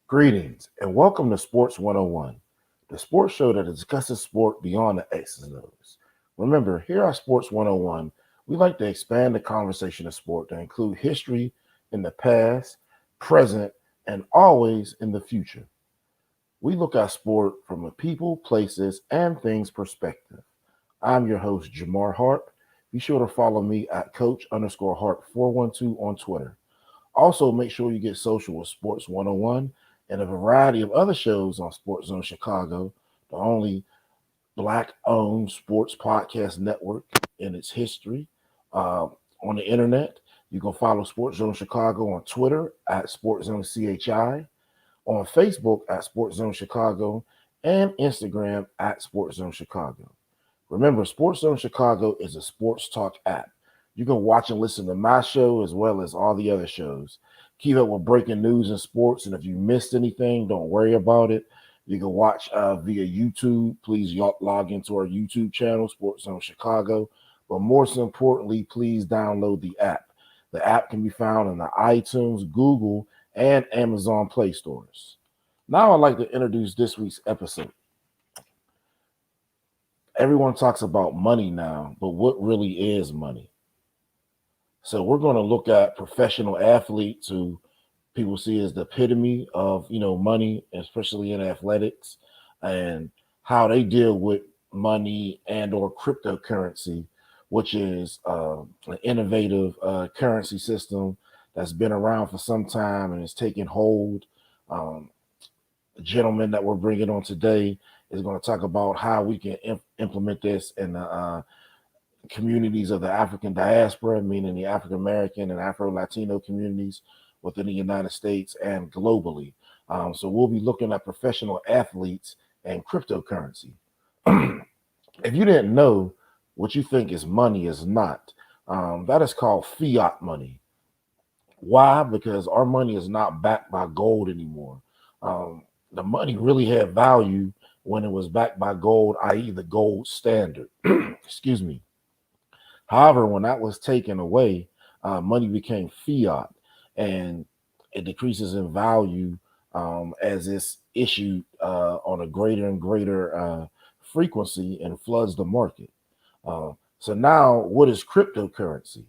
Greetings and welcome to Sports 101, the sports show that discusses sport beyond the X's and O's. Remember, here at Sports 101, we like to expand the conversation of sport to include history in the past, present, and always in the future. We look at sport from a people, places, and things perspective. I'm your host, Jamar Harp. Be sure to follow me at Coach_Harp412 on Twitter. Also, make sure you get social with Sports 101 and a variety of other shows on SportsZone Chicago, the only Black owned sports podcast network in its history on the internet. You can follow SportsZone Chicago on Twitter at SportsZoneCHI, on Facebook at SportsZone Chicago, and Instagram at SportsZone Chicago. Remember, SportsZone Chicago is a sports talk app. You can watch and listen to my show as well as all the other shows. Keep up with breaking news in sports, and if you missed anything, don't worry about it. You can watch via YouTube. Please log into our YouTube channel, Sports Zone Chicago. But more so importantly, please download the app. The app can be found in the iTunes, Google, and Amazon Play stores. Now I'd like to introduce this week's episode. Everyone talks about money now, but what really is money? So we're going to look at professional athletes who people see as the epitome of, money, especially in athletics, and how they deal with money and or cryptocurrency, which is an innovative currency system that's been around for some time and is taking hold. The gentleman that we're bringing on today is going to talk about how we can implement this in the communities of the African diaspora, meaning the African American and Afro Latino communities within the United States and globally. So we'll be looking at professional athletes and cryptocurrency. If you didn't know, what you think is money is not. That is called fiat money. Why? Because our money is not backed by gold anymore. The money really had value when it was backed by gold, i.e., the gold standard. Excuse me. However, when that was taken away, money became fiat, and it decreases in value as it's issued on a greater and greater frequency and floods the market. So now, what is cryptocurrency?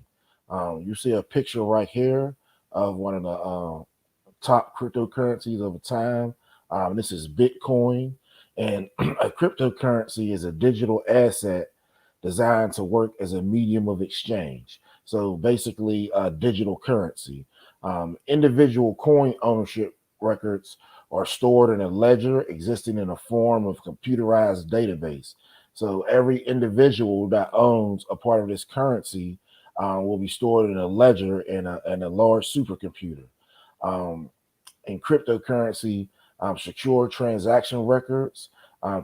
You see a picture right here of one of the top cryptocurrencies of the time. This is Bitcoin, and a cryptocurrency is a digital asset designed to work as a medium of exchange. So basically, digital currency. Individual coin ownership records are stored in a ledger existing in a form of computerized database. So every individual that owns a part of this currency will be stored in a ledger in a large supercomputer. Um, in cryptocurrency, secure transaction records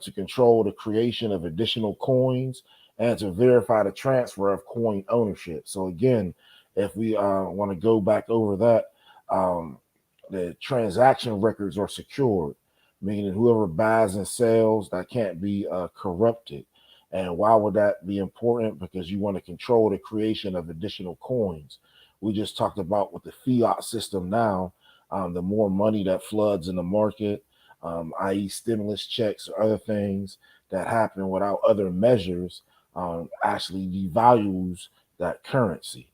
to control the creation of additional coins and to verify the transfer of coin ownership. So again, if we want to go back over that, the transaction records are secured, meaning whoever buys and sells, that can't be corrupted. And why would that be important? Because you want to control the creation of additional coins. We just talked about with the fiat system now, the more money that floods in the market, i.e., stimulus checks or other things that happen without other measures, actually devalues that currency.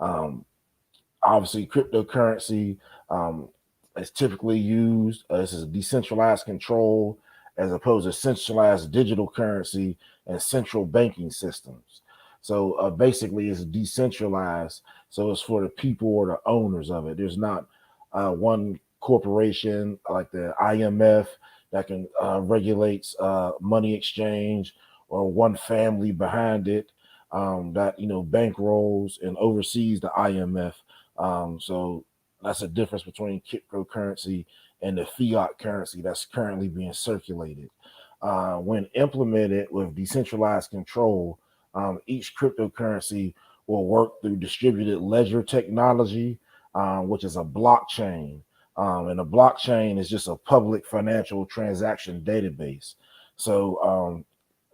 Um, Obviously, cryptocurrency is typically used as a decentralized control as opposed to centralized digital currency and central banking systems. So basically, it's decentralized. So it's for the people or the owners of it. There's not one corporation like the IMF that can regulates money exchange, or one family behind it that bankrolls and oversees the IMF. So that's a difference between cryptocurrency and the fiat currency that's currently being circulated. When implemented with decentralized control, each cryptocurrency will work through distributed ledger technology, which is a blockchain. And a blockchain is just a public financial transaction database. So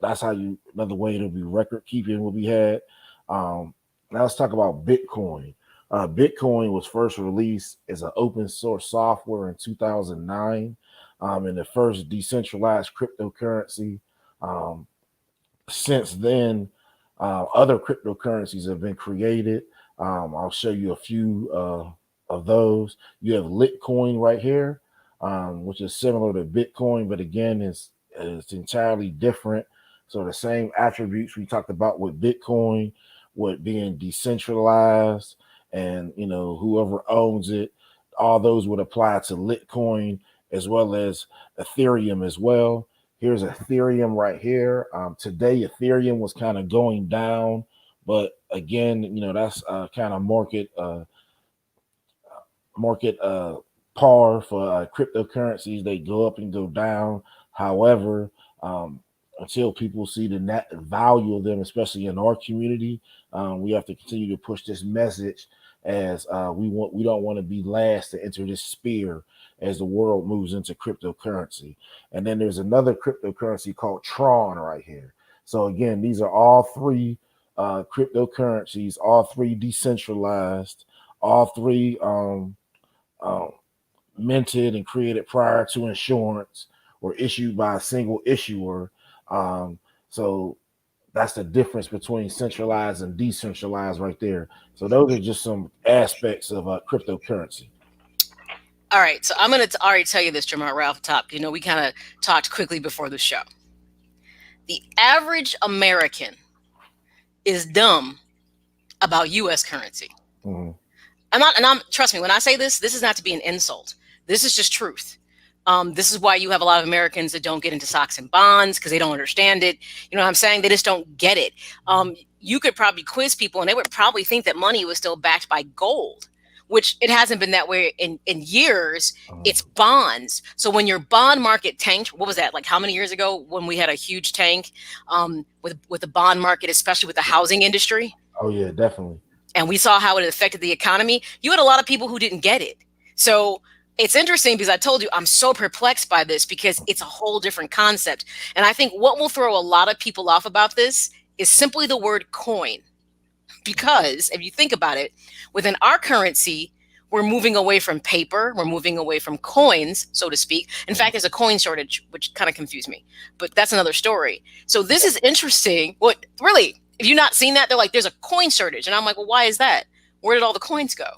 that's how another way to be record keeping will be had. Now let's talk about Bitcoin. Bitcoin was first released as an open source software in 2009, and the first decentralized cryptocurrency. Um, since then, other cryptocurrencies have been created. I'll show you a few of those. You have Litcoin right here, which is similar to Bitcoin, but again, it's entirely different. So the same attributes we talked about with Bitcoin, with being decentralized, and whoever owns it, all those would apply to Litcoin as well as Ethereum as well. Here's Ethereum right here. Today, Ethereum was kind of going down, but again, that's kind of market par for cryptocurrencies. They go up and go down. However, until people see the net value of them, especially in our community, we have to continue to push this message as we don't want to be last to enter this sphere as the world moves into cryptocurrency. And then there's another cryptocurrency called Tron right here. So again, these are all three cryptocurrencies, all three decentralized, all three um, minted and created prior to insurance or issued by a single issuer. So that's the difference between centralized and decentralized right there. So those are just some aspects of cryptocurrency. All right, so I'm going to already tell you this, Jamar, right off the top. We kind of talked quickly before the show. The average American is dumb about U.S. currency. Mhm. I'm trust me, when I say this is not to be an insult. This is just truth. This is why you have a lot of Americans that don't get into stocks and bonds because they don't understand it. You know what I'm saying? They just don't get it. You could probably quiz people and they would probably think that money was still backed by gold, which it hasn't been that way in years. It's bonds. So when your bond market tanked, what was that? Like how many years ago when we had a huge tank with the bond market, especially with the housing industry? Oh yeah, definitely. And we saw how it affected the economy. You had a lot of people who didn't get it. So it's interesting because I told you I'm so perplexed by this because it's a whole different concept. And I think what will throw a lot of people off about this is simply the word coin. Because if you think about it, within our currency, we're moving away from paper, we're moving away from coins, so to speak. In fact, there's a coin shortage, which kind of confused me, but that's another story. So this is interesting. What really, if you've not seen that, they're like, there's a coin shortage. And I'm like, well, why is that? Where did all the coins go?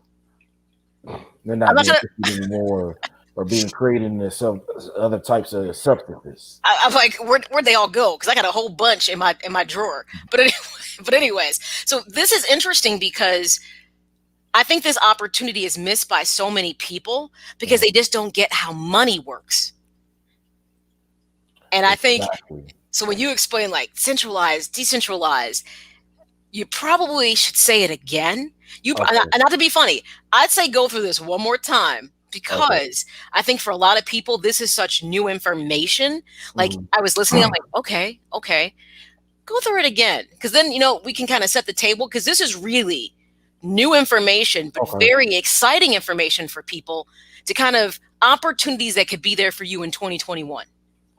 They're I'm not not being trying to, issued anymore or being created in some other types of substances. I'm like, where'd they all go? Because I got a whole bunch in my drawer. But anyway, but anyways, so this is interesting because I think this opportunity is missed by so many people because they just don't get how money works. And I think Exactly. so when you explain like centralized, decentralized, you probably should say it again. Okay. Not to be funny, I'd say go through this one more time Okay. because I think for a lot of people this is such new information. Like Mhm. I was listening, I'm like, okay, go through it again because then we can kind of set the table because this is really new information, but Okay. very exciting information for people to kind of opportunities that could be there for you in 2021.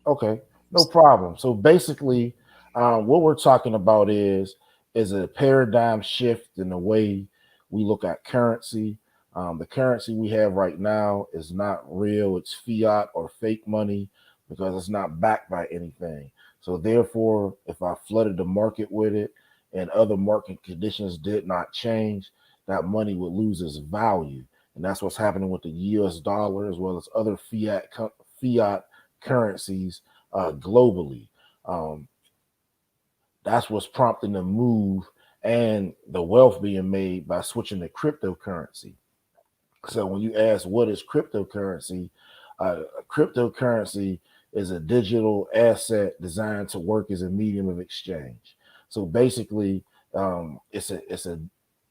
Okay, no problem. So basically, what we're talking about is a paradigm shift in the way we look at currency. The currency we have right now is not real; it's fiat or fake money because it's not backed by anything. So therefore, if I flooded the market with it and other market conditions did not change, that money would lose its value, and that's what's happening with the U.S. dollar as well as other fiat currencies globally. Um, that's what's prompting the move and the wealth being made by switching to cryptocurrency. So when you ask what is cryptocurrency, cryptocurrency is a digital asset designed to work as a medium of exchange. So basically, it's a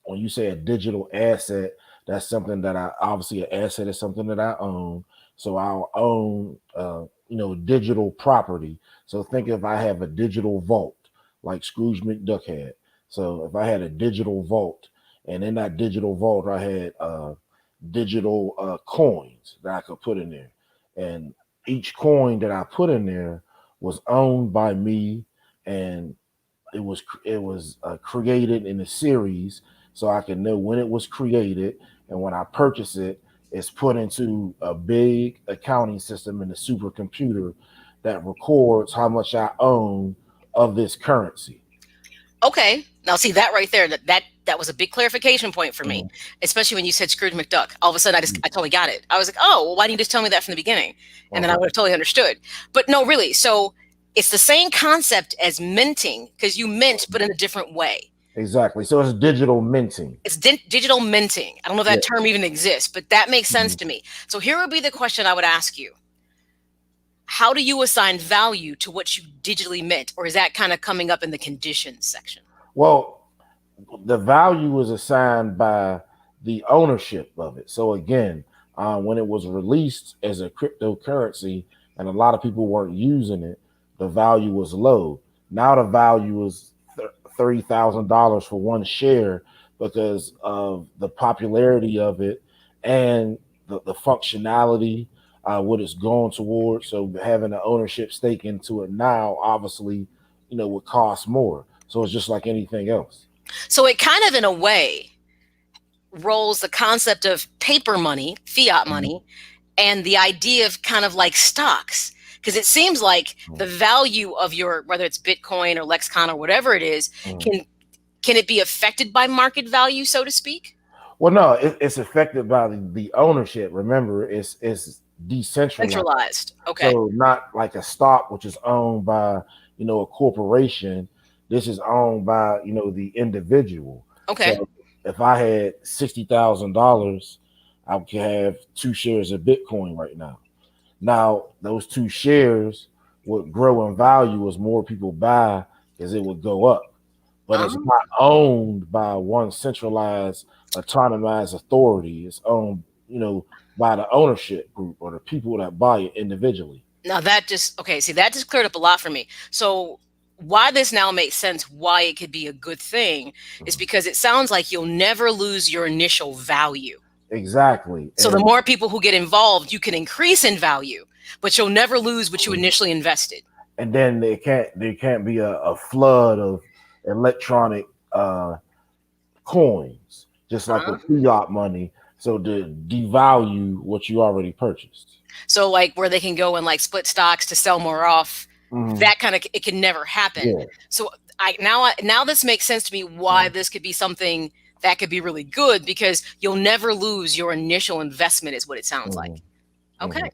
when you say a digital asset, that's something that I obviously an asset is something that I own. So I'll own digital property. So think if I have a digital vault like Scrooge McDuck had. So if I had a digital vault, and in that digital vault I had digital coins that I could put in there. And each coin that I put in there was owned by me, and it was created in a series. so I can know when it was created, and when I purchase it, it's put into a big accounting system in the supercomputer that records how much I own of this currency. Okay. Now see that right there, that was a big clarification point for me, Mhm. especially when you said Scrooge McDuck. All of a sudden I totally got it. I was like, "Oh, well, why didn't you just tell me that from the beginning?" And then I Okay. would have totally understood. But no, really. So it's the same concept as minting because you mint but in a different way. Exactly. So it's digital minting. It's digital minting. I don't know if Yeah. that term even exists, but that makes sense Mhm. to me. So here would be the question I would ask you. How do you assign value to what you digitally mint? Or is that kind of coming up in the conditions section? Well, the value is assigned by the ownership of it. So again, when it was released as a cryptocurrency and a lot of people weren't using it, the value was low. Now the value is $30,000 for one share because of the popularity of it and the functionality, what it's going towards. So having an ownership stake into it now, obviously, would cost more. So it's just like anything else. So it kind of, in a way, rolls the concept of paper money, fiat Mhm. money, and the idea of kind of like stocks. Because it seems like the value of your, whether it's Bitcoin or Lexicon or whatever it is, Mhm. can it be affected by market value, so to speak? Well, no, it's affected by the ownership. Remember, it's decentralized. Centralized. Okay. So not like a stock, which is owned by a corporation. This is owned by the individual. Okay. So if I had $60,000, I could have 2 shares of Bitcoin right now. Now those 2 shares would grow in value as more people buy, because it would go up. But it's Um, not owned by one centralized, autonomized authority. It's owned, by the ownership group or the people that buy it individually. Now that just okay, see that just cleared up a lot for me. So why this now makes sense, why it could be a good thing, is Mhm. because it sounds like you'll never lose your initial value. Exactly. So the more people who get involved, you can increase in value, but you'll never lose what you initially invested. And then there can't be a flood of electronic coins, just like Huh? with fiat money. So to devalue what you already purchased. So like where they can go and like split stocks to sell more off, Mhm. that kind of it can never happen. Yeah. So now this makes sense to me why Mhm. this could be something that could be really good because you'll never lose your initial investment is what it sounds Mhm. like. Okay, Mhm.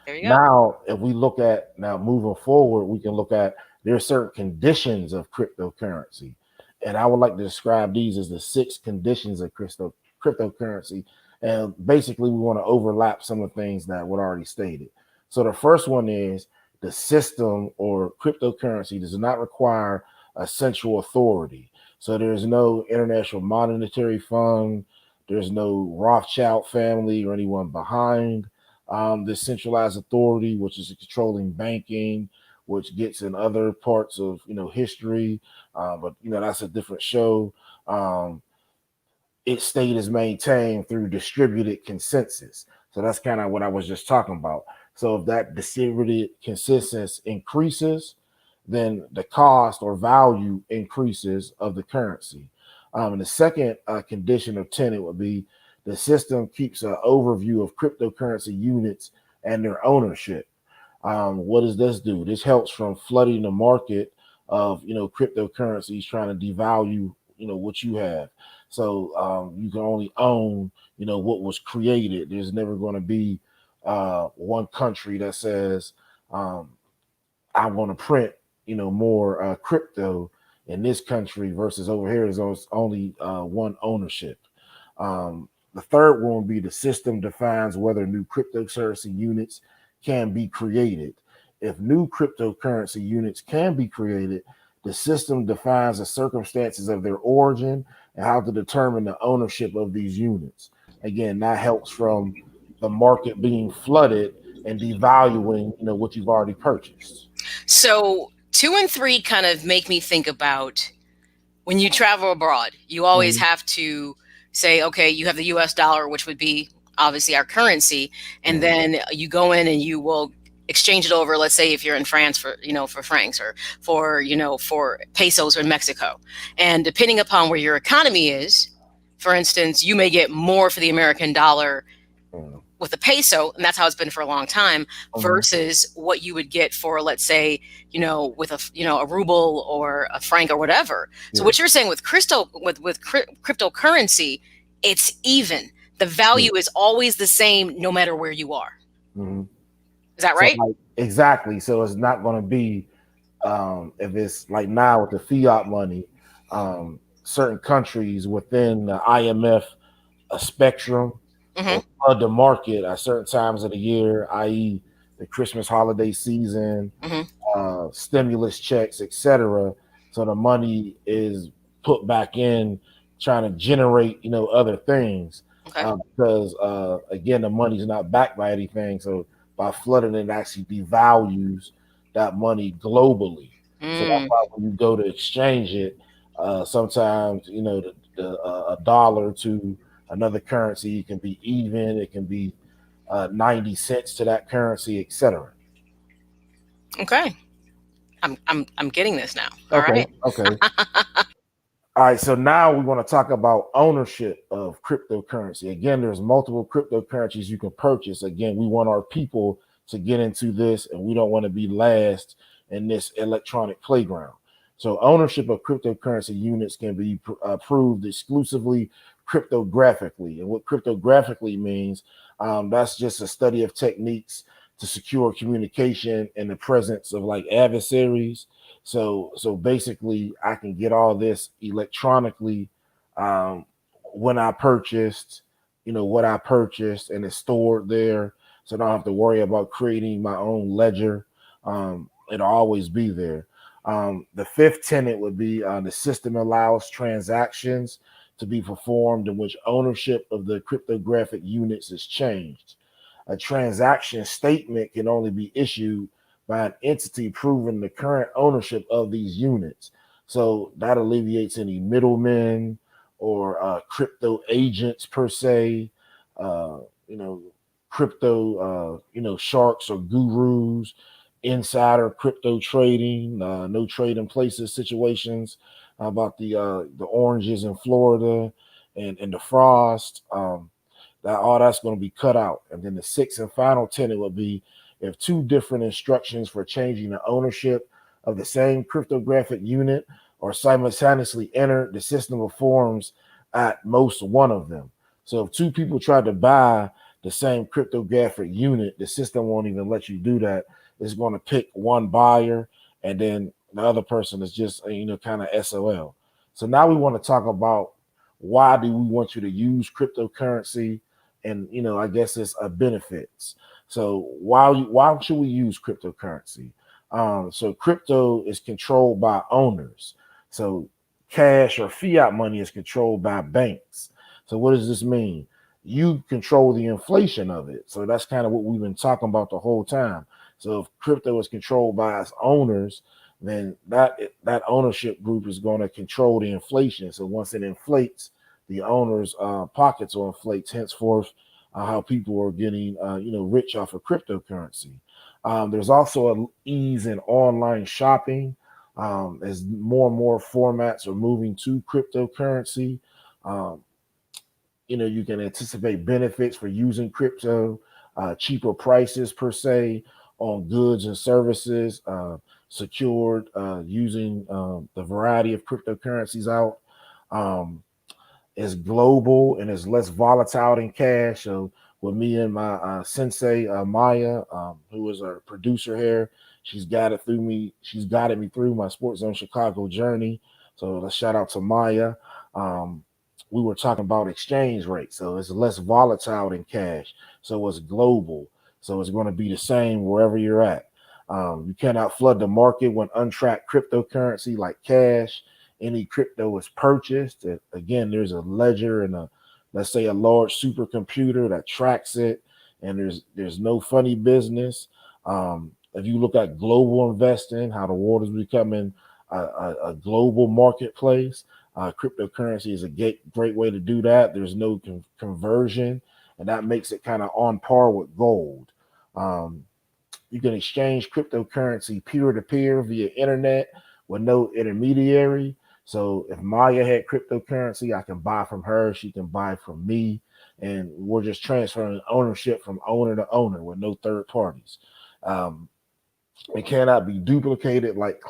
there you go. Now, if we look at now moving forward, we can look at there are certain conditions of cryptocurrency. And I would like to describe these as the 6 conditions of cryptocurrency. And basically, we want to overlap some of the things that were already stated. So the first one is the system or cryptocurrency does not require a central authority. So there's no International Monetary Fund, there's no Rothschild family or anyone behind this centralized authority, which is controlling banking, which gets in other parts of history, but that's a different show. Um, its state is maintained through distributed consensus. So that's kind of what I was just talking about. So if that distributed consensus increases, then the cost or value increases of the currency. And the second condition of tenant would be the system keeps an overview of cryptocurrency units and their ownership. What does this do? This helps from flooding the market of cryptocurrencies trying to devalue what you have. So you can only own what was created. There's never going to be one country that says um, I'm going to print more crypto in this country versus over here is only one ownership. The third one would be the system defines whether new cryptocurrency units can be created. If new cryptocurrency units can be created, the system defines the circumstances of their origin and how to determine the ownership of these units. Again, that helps from the market being flooded and devaluing, what you've already purchased. So 2 and 3 kind of make me think about when you travel abroad, you always Mhm, have to say, okay, you have the US dollar, which would be obviously our currency, and mhm, then you go in and you will exchange it over, let's say if you're in France for, for francs or for pesos or Mexico. And depending upon where your economy is, for instance, you may get more for the American dollar Mm. with the peso, and that's how it's been for a long time, Mhm. versus what you would get for, let's say, with a ruble or a franc or whatever. So Yeah. what you're saying with cryptocurrency, it's even. The Yeah. value is always the same no matter where you are. Mhm. Is that So right? like exactly. So it's not going to be if it's like now with the fiat money, certain countries within the IMF a spectrum Mm-hmm. or flood the market at certain times of the year, i.e., the Christmas holiday season, Mm-hmm. stimulus checks, etc. So the money is put back in, trying to generate, other things. Okay. Because again, the money's not backed by anything. So by flooding it, actually devalues that money globally. So that's Mm. why when you go to exchange it, sometimes a dollar to another currency can be even. It can be 90 cents to that currency, etc. Okay. I'm getting this now. All Okay. right. Okay. All right, so now we want to talk about ownership of cryptocurrency. Again, there's multiple cryptocurrencies you can purchase. Again, we want our people to get into this, and we don't want to be last in this electronic playground. So, ownership of cryptocurrency units can be approved exclusively cryptographically. And what cryptographically means, that's just a study of techniques to secure communication in the presence of like adversaries. So basically, I can get all this electronically um, when I purchased, what I purchased, and it's stored there. So I don't have to worry about creating my own ledger. It'll always be there. The fifth tenet would be the system allows transactions to be performed in which ownership of the cryptographic units is changed. A transaction statement can only be issued by an entity proving the current ownership of these units. So that alleviates any middlemen or crypto agents per se, uh, you know, crypto, sharks or gurus, insider crypto trading, no trade in places situations about the oranges in Florida and the frost. That all that's going to be cut out. And then the sixth and final tenet would be if two different instructions for changing the ownership of the same cryptographic unit are simultaneously entered, the system performs at most one of them. So if two people try to buy the same cryptographic unit, the system won't even let you do that. It's going to pick one buyer, and then the other person is just kind of SOL. So now we want to talk about why do we want you to use cryptocurrency, and I guess it's a benefits. So why should we use cryptocurrency? So crypto is controlled by owners. So cash or fiat money is controlled by banks. So what does this mean? You control the inflation of it. So that's kind of what we've been talking about the whole time. So if crypto is controlled by its owners, then that ownership group is going to control the inflation. So once it inflates, the owners' pockets will inflate. Henceforth, how people are getting rich off of cryptocurrency. There's also an ease in online shopping as more and more formats are moving to cryptocurrency. Um, you can anticipate benefits for using crypto, cheaper prices per se on goods and services, secured using the variety of cryptocurrencies out. Um, is global and is less volatile than cash. So with me and my sensei Maya, who is our producer here, she's guided me through my SportsZone Chicago journey. So let's shout out to Maya. Um, we were talking about exchange rate, so it's less volatile than cash. So it's global. So it's going to be the same wherever you're at. You cannot flood the market when untracked cryptocurrency like cash. Any crypto is purchased. Again, there's a ledger and let's say a large supercomputer that tracks it, and there's no funny business. If you look at global investing, how the world is becoming a global marketplace, cryptocurrency is a great way to do that. There's no conversion, and that makes it kind of on par with gold. Um, you can exchange cryptocurrency peer to peer via internet with no intermediary. So if Maya had cryptocurrency, I can buy from her. She can buy from me, and we're just transferring ownership from owner to owner with no third parties. Um, it cannot be duplicated like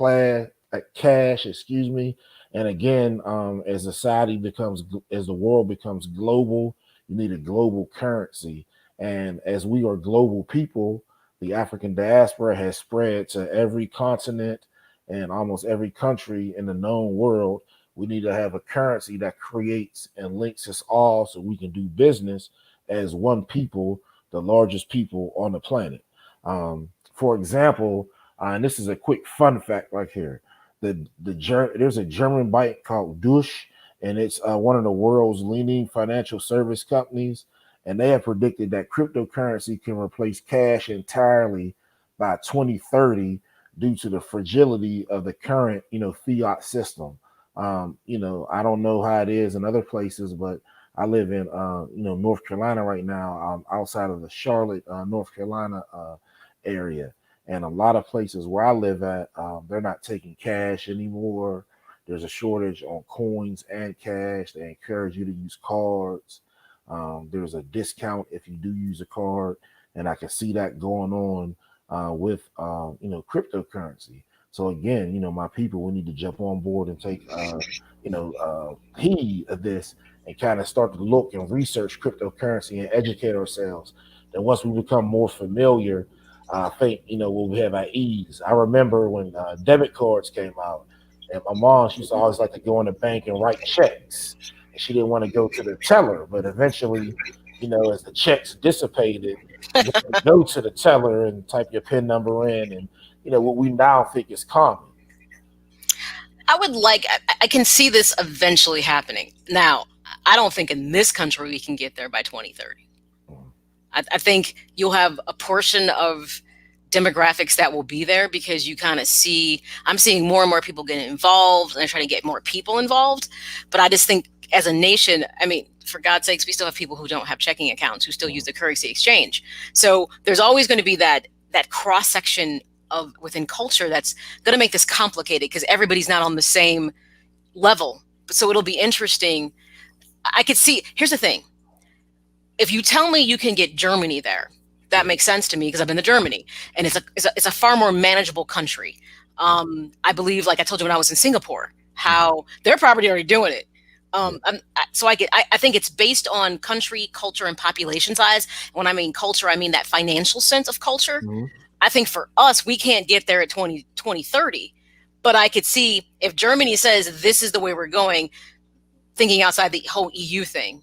cash, excuse me. And again, as society becomes, as the world becomes global, you need a global currency. And as we are global people, the African diaspora has spread to every continent and almost every country in the known world. We need to have a currency that creates and links us all so we can do business as one people, the largest people on the planet. For example, and this is a quick fun fact right here. There's a German bank called Dush, and it's one of the world's leading financial service companies. And they have predicted that cryptocurrency can replace cash entirely by 2030 due to the fragility of the current, fiat system. I don't know how it is in other places, but I live in, North Carolina right now, outside of the Charlotte, North Carolina area. And a lot of places where I live at, they're not taking cash anymore. There's a shortage on coins and cash. They encourage you to use cards. There's a discount if you do use a card, and I can see that going on with cryptocurrency. So again, my people, we need to jump on board and take heed of this and kind of start to look and research cryptocurrency and educate ourselves. Then once we become more familiar, I think we'll have our ease. I remember when debit cards came out, and my mom, she used to always like to go in the bank and write checks, and she didn't want to go to the teller. But eventually, as the checks dissipated, you had to go to the teller and type your PIN number in, and what we now think is common. I can see this eventually happening. Now, I don't think in this country we can get there by 2030. I think you'll have a portion of demographics that will be there because you kind of I'm seeing more and more people getting involved, and they're trying to get more people involved. But I just think as a nation, I mean, for God's sakes, we still have people who don't have checking accounts, who still use the currency exchange. So there's always going to be that cross section of within culture that's going to make this complicated because everybody's not on the same level. So it'll be interesting. I could see, here's the thing. If you tell me you can get Germany there, that makes sense to me because I've been to Germany, and it's a far more manageable country. I believe, like I told you when I was in Singapore, how they're probably already doing it. I think it's based on country, culture, and population size. When I mean culture, I mean that financial sense of culture. Mm-hmm. I think for us, we can't get there at 2030, but I could see if Germany says this is the way we're going, thinking outside the whole EU thing,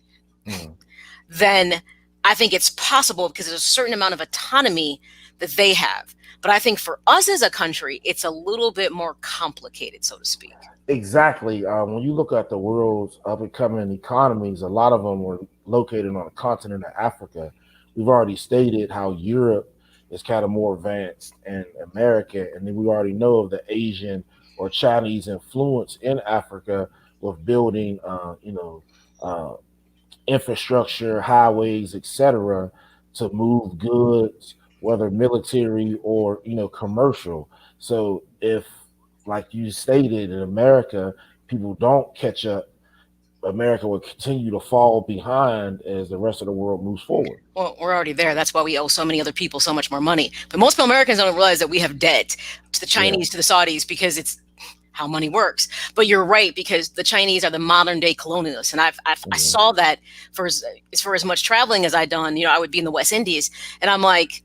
then I think it's possible because there's a certain amount of autonomy that they have. But I think for us as a country, it's a little bit more complicated, so to speak. Exactly. When you look at the world's up and coming economies, a lot of them were located on the continent of Africa. We've already stated how Europe is kind of more advanced in America, and then we already know of the Asian or Chinese influence in Africa with building, infrastructure, highways, etc., to move goods, whether military or commercial. So if, like you stated, in America, people don't catch up, America will continue to fall behind as the rest of the world moves forward. Well, we're already there. That's why we owe so many other people so much more money. But most Americans don't realize that we have debt to the Chinese, to the Saudis, because it's how money works. But you're right, because the Chinese are the modern day colonialists. And I saw that for as much traveling as I'd done. I would be in the West Indies, and I'm like,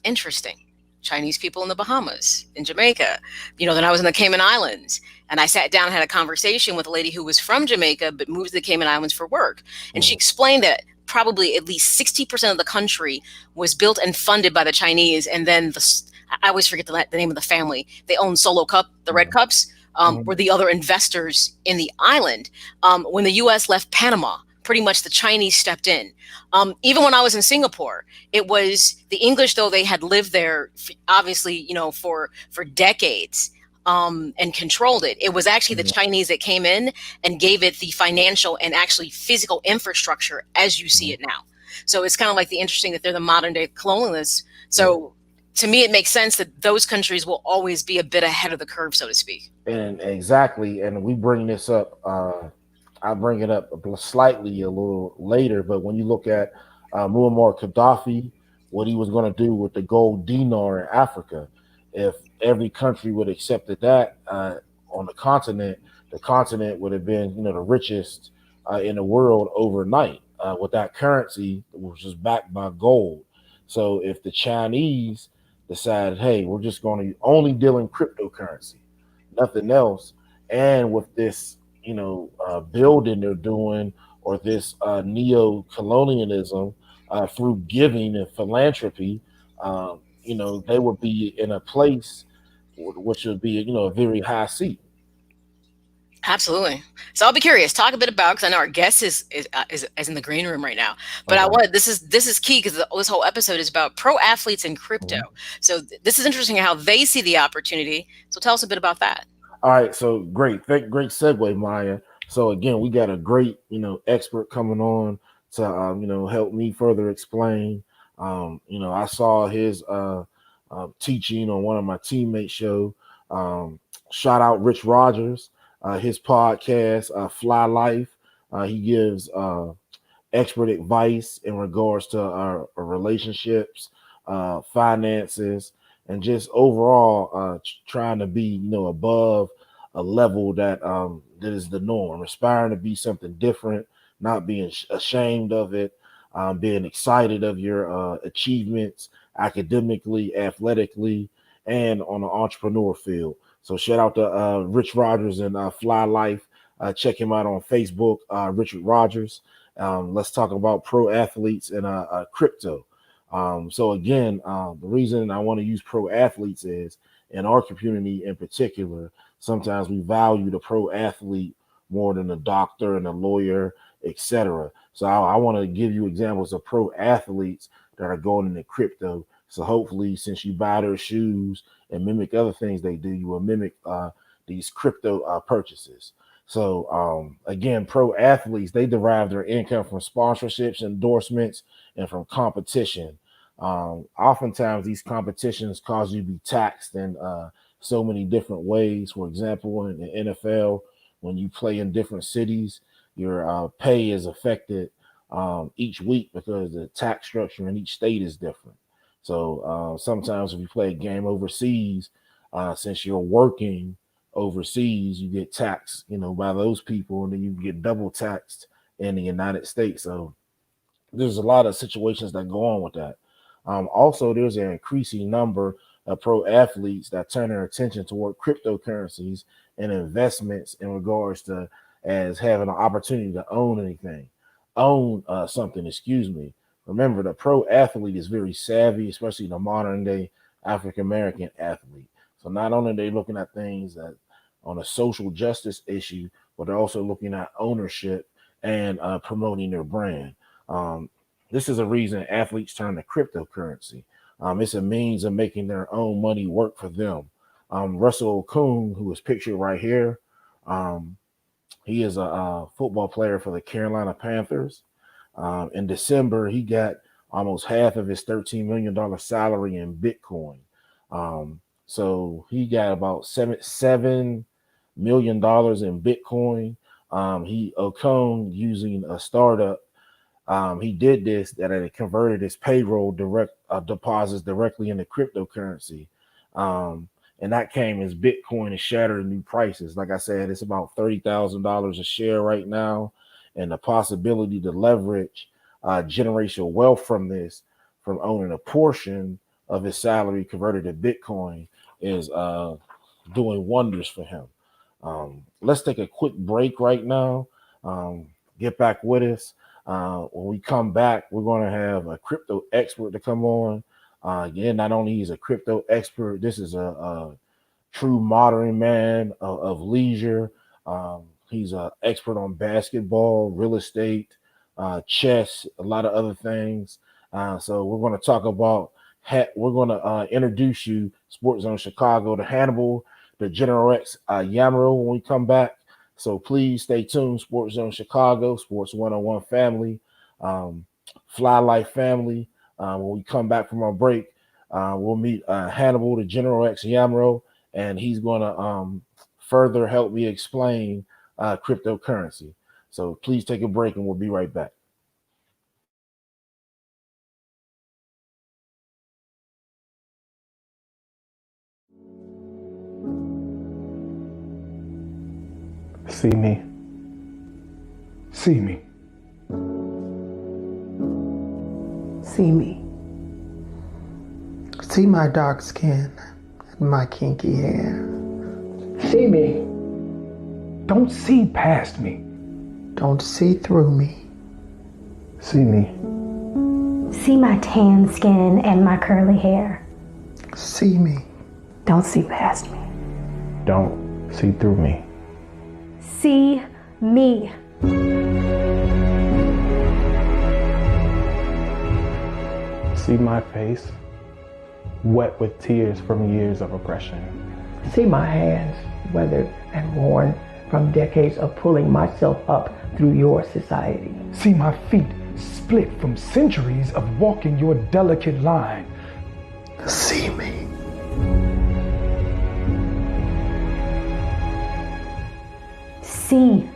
interesting. Chinese people in the Bahamas, in Jamaica. Then I was in the Cayman Islands, and I sat down and had a conversation with a lady who was from Jamaica but moved to the Cayman Islands for work. And she explained that probably at least 60% of the country was built and funded by the Chinese. And then I always forget the name of the family. They own Solo Cup, the Red Cups, were the other investors in the island. When the U.S. left Panama, pretty much the Chinese stepped in. Even when I was in Singapore, it was the English, though they had lived there, obviously, for decades, and controlled it. It was actually the Chinese that came in and gave it the financial and actually physical infrastructure as you see it now. So it's kind of like interesting that they're the modern day colonialists. So to me, it makes sense that those countries will always be a bit ahead of the curve, so to speak. And exactly, and we bring this up. I bring it up slightly a little later, but when you look at Muammar Gaddafi, what he was going to do with the gold dinar in Africa, if every country would have accepted that on the continent would have been, the richest in the world overnight with that currency, which was backed by gold. So if the Chinese decided, hey, we're just going to only deal in cryptocurrency, nothing else, and with this building they're doing, or this neo-colonialism through giving and philanthropy, they would be in a place which would be, a very high seat. Absolutely. So I'll be curious. Talk a bit about, because I know our guest is in the green room right now. But I Okay. wanted, this is key, because this whole episode is about pro athletes and crypto. Mhm. So this is interesting how they see the opportunity. So tell us a bit about that. All right, so great, great segue, Maya. So again, we got a great, expert coming on to, help me further explain. I saw his teaching on one of my teammates' show. Um, Shout out Rich Rogers, his podcast, Fly Life. He gives expert advice in regards to our relationships, finances, and just overall trying to be, above a level that is the norm, aspiring to be something different, not being ashamed of it, being excited of your achievements academically, athletically, and on the entrepreneur field. So shout out to Rich Rogers and Fly Life. Check him out on Facebook, Richard Rogers. Let's talk about pro athletes and crypto. So again, the reason I want to use pro athletes is in our community in particular, sometimes we value the pro athlete more than the doctor and the lawyer, etc. So I want to give you examples of pro athletes that are going into crypto. So hopefully, since you buy their shoes and mimic other things they do, you will mimic these crypto purchases. So again, pro athletes, they derive their income from sponsorships, endorsements, and from competition. Oftentimes, these competitions cause you to be taxed in so many different ways. For example, in the NFL, when you play in different cities, your pay is affected each week because the tax structure in each state is different. So sometimes if you play a game overseas, since you're working overseas, you get taxed, by those people, and then you get double taxed in the United States. So there's a lot of situations that go on with that. Also, there's an increasing number of pro athletes that turn their attention toward cryptocurrencies and investments in regards to as having an opportunity to own something. Excuse me. Remember, the pro athlete is very savvy, especially the modern day African American athlete. So not only are they looking at things that on a social justice issue, but they're also looking at ownership and promoting their brand. Um, this is a reason athletes turn to cryptocurrency. It's a means of making their own money work for them. Russell Okung, who is pictured right here, um, he is a football player for the Carolina Panthers. In December, he got almost half of his $13 million salary in Bitcoin. So he got about $7 million in Bitcoin. He Okung using a startup, he did this that it converted his payroll direct deposits directly into cryptocurrency. Um, and that came as Bitcoin and shattered new prices. Like I said, it's about $30,000 a share right now. And the possibility to leverage generational wealth from this, from owning a portion of his salary converted to Bitcoin, is doing wonders for him. Let's take a quick break right now. Get back with us. When we come back, we're going to have a crypto expert to come on. Again, not only he's a crypto expert, this is a true modern man of leisure. He's an expert on basketball, real estate, chess, a lot of other things. So we're going to talk about. We're going to introduce you, Sports Zone Chicago, to Hannibal, the General X Yamro when we come back. So please stay tuned. Sports Zone Chicago, Sports 101 family, Fly Life family. When we come back from our break, We'll meet Hannibal, the General X Yamro, and he's going to further help me explain cryptocurrency. So please take a break and we'll be right back. See me. See me. See me. See my dark skin and my kinky hair. See me. Don't see past me. Don't see through me. See me. See my tan skin and my curly hair. See me. Don't see past me. Don't see through me. See me. See my face, wet with tears from years of oppression. See my hands, weathered and worn from decades of pulling myself up through your society. See my feet split from centuries of walking your delicate line. See me. See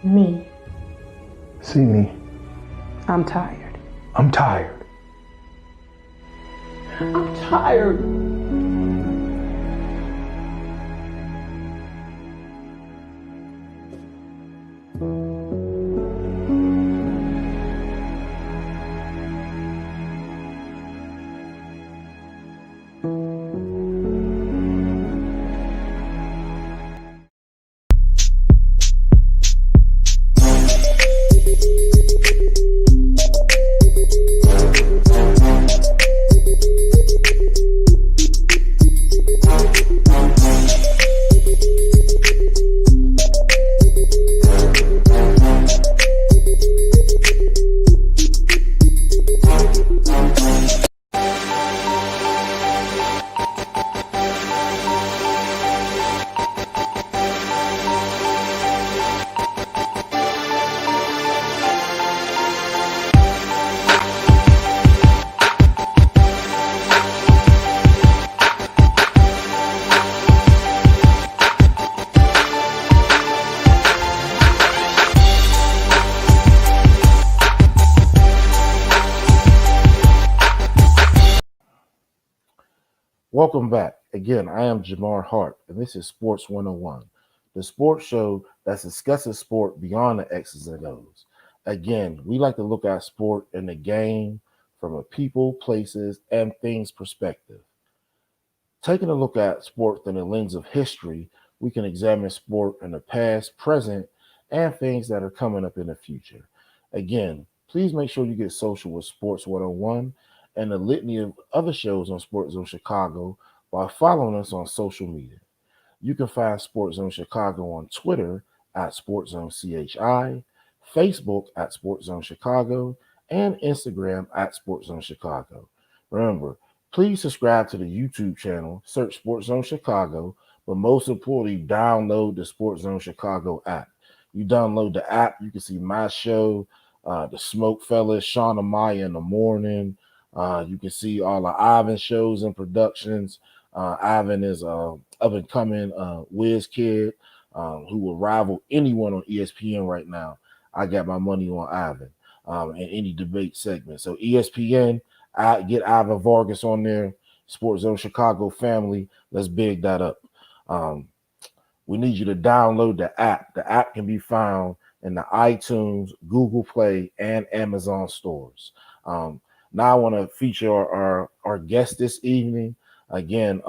me. See me. I'm tired. I'm tired. I'm tired. Welcome back. Again, I am Jamar Harp, and this is Sports 101, the sports show that discusses sport beyond the X's and O's. Again, we like to look at sport and the game from a people, places, and things perspective. Taking a look at sport through the lens of history, we can examine sport in the past, present, and things that are coming up in the future. Again, please make sure you get social with Sports 101 and the litany of other shows on Sports Zone Chicago by following us on social media. You can find Sports Zone Chicago on Twitter at Sports Zone CHI, Facebook at Sports Zone Chicago, and Instagram at Sports Zone Chicago. Remember, please subscribe to the YouTube channel, search Sports Zone Chicago, but most importantly, download the Sports Zone Chicago app. You download the app, you can see my show, the Smoke Fellas, Sean Amaya in the morning. You can see all of Ivan shows and productions. Ivan is up and coming whiz kid who will rival anyone on ESPN right now. I got my money on Ivan in any debate segment. So ESPN, I get Ivan Vargas on there. Sports Zone Chicago family, let's big that up. We need you to download the app. The app can be found in the iTunes, Google Play, and Amazon stores. Now I want to feature our guest this evening. Again,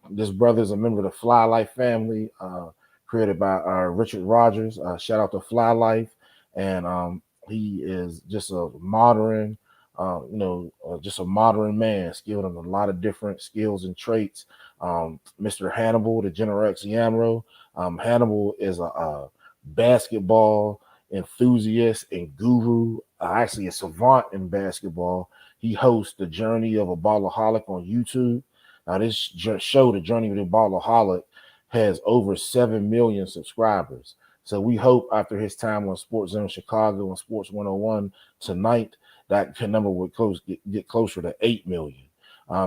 this brother is a member of the Fly Life family, created by Richard Rogers. Shout out to Fly Life, and he is just a modern, just a modern man, skilled in a lot of different skills and traits. Mr. Hannibal, the General X Yamro. Hannibal is a basketball enthusiast and guru, actually a savant in basketball. He hosts the Journey of a Ballaholic on YouTube. Now, this show, The Journey of the Ballaholic, has over 7 million subscribers. So we hope after his time on Sports Zone Chicago and Sports 101 tonight, that number would get closer to 8 million.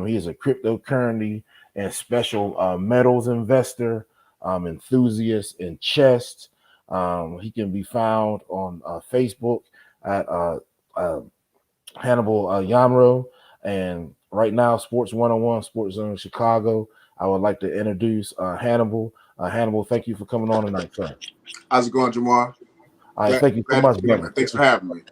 He is a cryptocurrency and special metals investor, enthusiast in chess. He can be found on Facebook at Hannibal Yamro, and right now Sports101, SportsZone Chicago. I would like to introduce Hannibal. Hannibal, thank you for coming on tonight, sir. How's it going, Jamar? All right, thank you so Glad to much, be here, brother. man. Thanks for having me.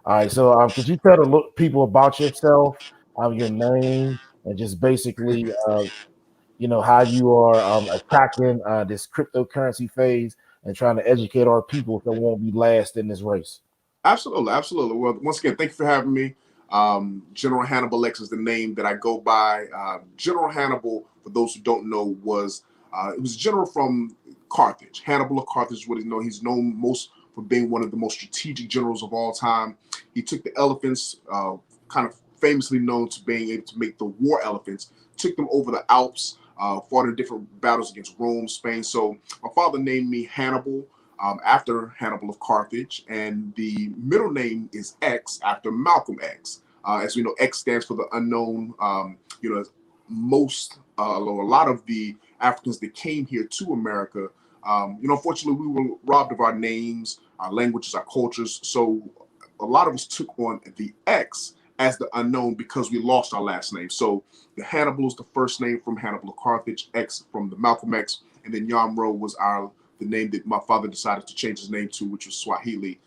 All right, so could you tell the people about yourself, your name, and just basically, how you are attacking this cryptocurrency phase and trying to educate our people so won't be last in this race? Absolutely, absolutely. Well, once again, thank you for having me. General Hannibal X is the name that I go by. General Hannibal, for those who don't know, was it was a general from Carthage. Hannibal of Carthage is what he's known. He's known most for being one of the most strategic generals of all time. He took the elephants, kind of famously known to being able to make the war elephants, took them over the Alps, fought in different battles against Rome, Spain. So my father named me Hannibal. After Hannibal of Carthage, and the middle name is X after Malcolm X. As we know, X stands for the unknown. A lot of the Africans that came here to America, unfortunately, we were robbed of our names, our languages, our cultures. So a lot of us took on the X as the unknown because we lost our last name. So the Hannibal is the first name from Hannibal of Carthage, X from the Malcolm X, and then Yamro was the name that my father decided to change his name to, which was Swahili,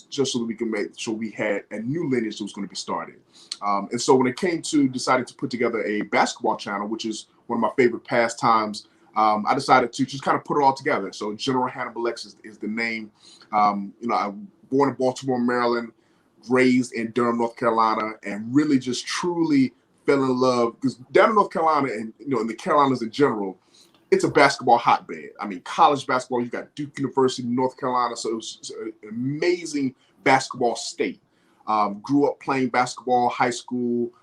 just so that we can make sure we had a new lineage that was going to be started. And so when it came to deciding to put together a basketball channel, which is one of my favorite pastimes, I decided to just kind of put it all together. So General Hannibal X is the name. I'm born in Baltimore, Maryland, raised in Durham, North Carolina, and really just truly fell in love because down in North Carolina and in the Carolinas in general, it's a basketball hotbed. I mean, college basketball, you got Duke University, North Carolina. So it was an amazing basketball state. Grew up playing basketball, high school,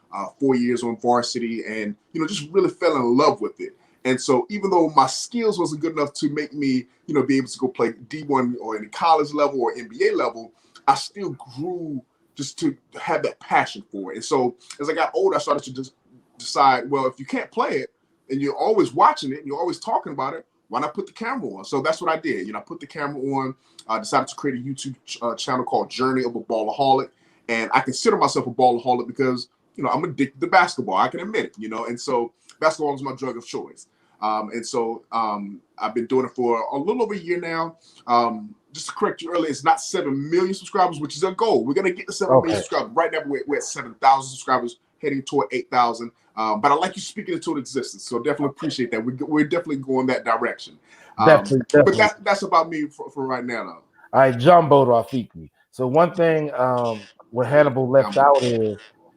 4 years on varsity, and, just really fell in love with it. And so even though my skills wasn't good enough to make me, be able to go play D1 or any college level or NBA level, I still grew just to have that passion for it. And so as I got older, I started to just decide, well, if you can't play it, and you're always watching it and you're always talking about it, why not put the camera on? So that's what I did. I put the camera on. I decided to create a YouTube channel called Journey of a Ballaholic. And I consider myself a ballaholic because, I'm addicted to basketball. I can admit it, And so basketball is my drug of choice. I've been doing it for a little over a year now. Just to correct you earlier, it's not 7 million subscribers, which is our goal. We're going to get to 7 million subscribers. Right now, we're at 7,000 subscribers, heading toward 8,000. But I like you speaking into existence, so definitely appreciate that. We're definitely going that direction. Definitely. But that's about me for right now, though. All right, Jumbo Rafiki. So one thing what Hannibal left out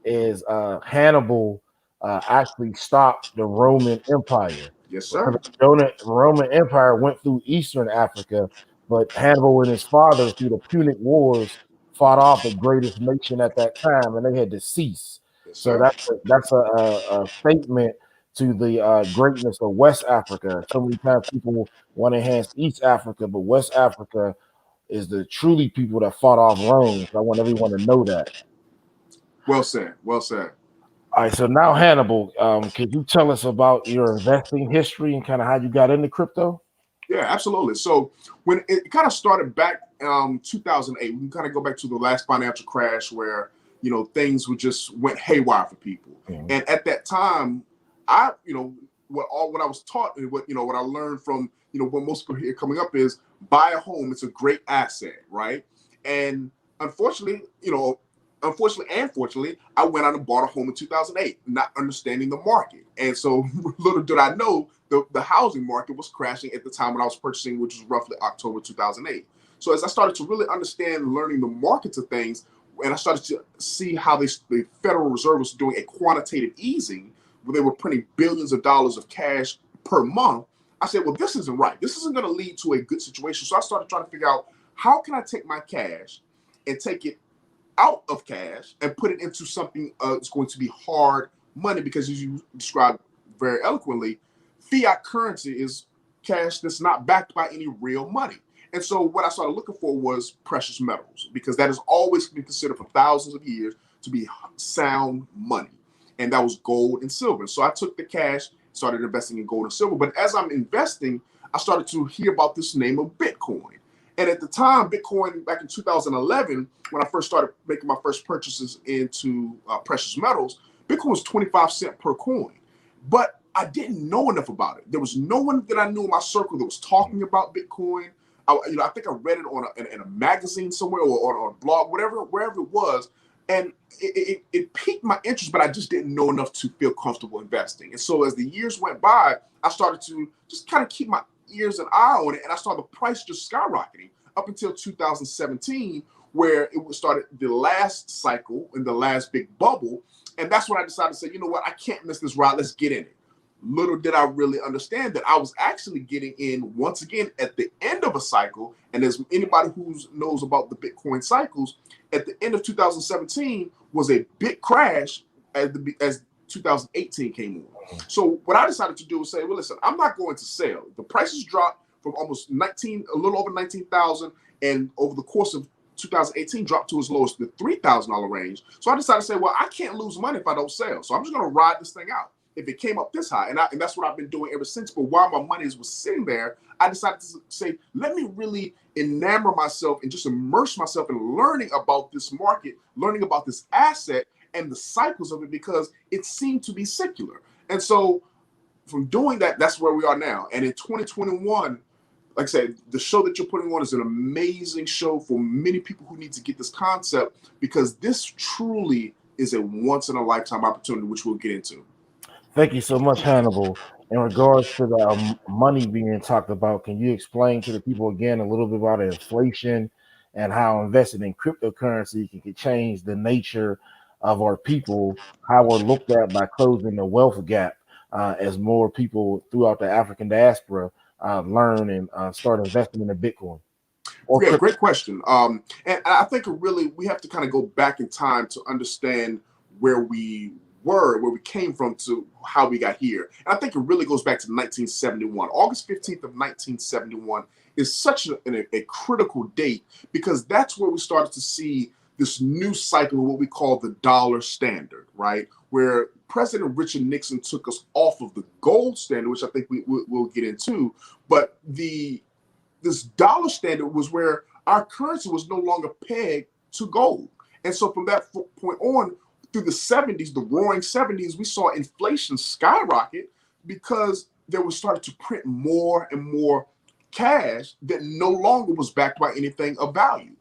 is Hannibal actually stopped the Roman Empire. Yes, sir. The Roman Empire went through Eastern Africa, but Hannibal and his father, through the Punic Wars, fought off the greatest nation at that time, and they had to cease. Yes, So sir. that's a statement to the greatness of West Africa. So many times people want to enhance East Africa, but West Africa is the truly people that fought off Rome. So I want everyone to know that. Well said. Well said. All right, so now Hannibal, could you tell us about your investing history and kind of how you got into crypto? Yeah, absolutely. So when it kind of started back 2008, we can kind of go back to the last financial crash where, things went haywire for people. Mm-hmm. And at that time, what I was taught and what I learned from, what most people here coming up is buy a home. It's a great asset, right? And unfortunately, and fortunately, I went out and bought a home in 2008, not understanding the market. And so little did I know the housing market was crashing at the time when I was purchasing, which was roughly October 2008. So as I started to really understand learning the markets of things, and I started to see how the Federal Reserve was doing a quantitative easing, where they were printing billions of dollars of cash per month, I said, well, this isn't right. This isn't going to lead to a good situation. So I started trying to figure out, how can I take my cash and take it out of cash and put it into something that's going to be hard money? Because as you described very eloquently, fiat currency is cash that's not backed by any real money. And so what I started looking for was precious metals, because that has always been considered for thousands of years to be sound money. and that was gold and silver. So I took the cash, started investing in gold and silver. But as I'm investing, I started to hear about this name of Bitcoin. And at the time, Bitcoin, back in 2011, when I first started making my first purchases into precious metals, Bitcoin was 25 cents per coin. But I didn't know enough about it. There was no one that I knew in my circle that was talking about Bitcoin. I think I read it in a magazine somewhere or on a blog, wherever it was. And it piqued my interest, but I just didn't know enough to feel comfortable investing. And so as the years went by, I started to just kind of keep my ears and eye on it. And I saw the price just skyrocketing up until 2017, where it started the last cycle and the last big bubble. And that's when I decided to say, you know what, I can't miss this ride. Let's get in it. Little did I really understand that I was actually getting in once again at the end of a cycle. And as anybody who knows about the Bitcoin cycles, at the end of 2017 was a big crash as 2018 came on. So what I decided to do was say, well, listen, I'm not going to sell. The prices dropped from almost a little over 19,000, and over the course of 2018 dropped to as low as the $3,000 range. So I decided to say, well, I can't lose money if I don't sell. So I'm just going to ride this thing out. If it came up this high, and that's what I've been doing ever since. But while my money was sitting there, I decided to say, let me really enamor myself and just immerse myself in learning about this market, learning about this asset and the cycles of it, because it seemed to be secular. And so from doing that, that's where we are now. And in 2021, like I said, the show that you're putting on is an amazing show for many people who need to get this concept, because this truly is a once in a lifetime opportunity, which we'll get into. Thank you so much, Hannibal. In regards to the money being talked about, can you explain to the people again a little bit about inflation and how investing in cryptocurrency can change the nature of our people, how we're looked at by closing the wealth gap as more people throughout the African diaspora learn and start investing in the Bitcoin? Yeah, great question. And I think we have to kind of go back in time to understand where we came from to how we got here. And I think it really goes back to 1971. August 15th of 1971 is such a critical date, because that's where we started to see this new cycle of what we call the dollar standard, right? Where President Richard Nixon took us off of the gold standard, which I think we'll get into. But this dollar standard was where our currency was no longer pegged to gold. And so from that point on, through the 70s, the roaring 70s, we saw inflation skyrocket because they were starting to print more and more cash that no longer was backed by anything of value.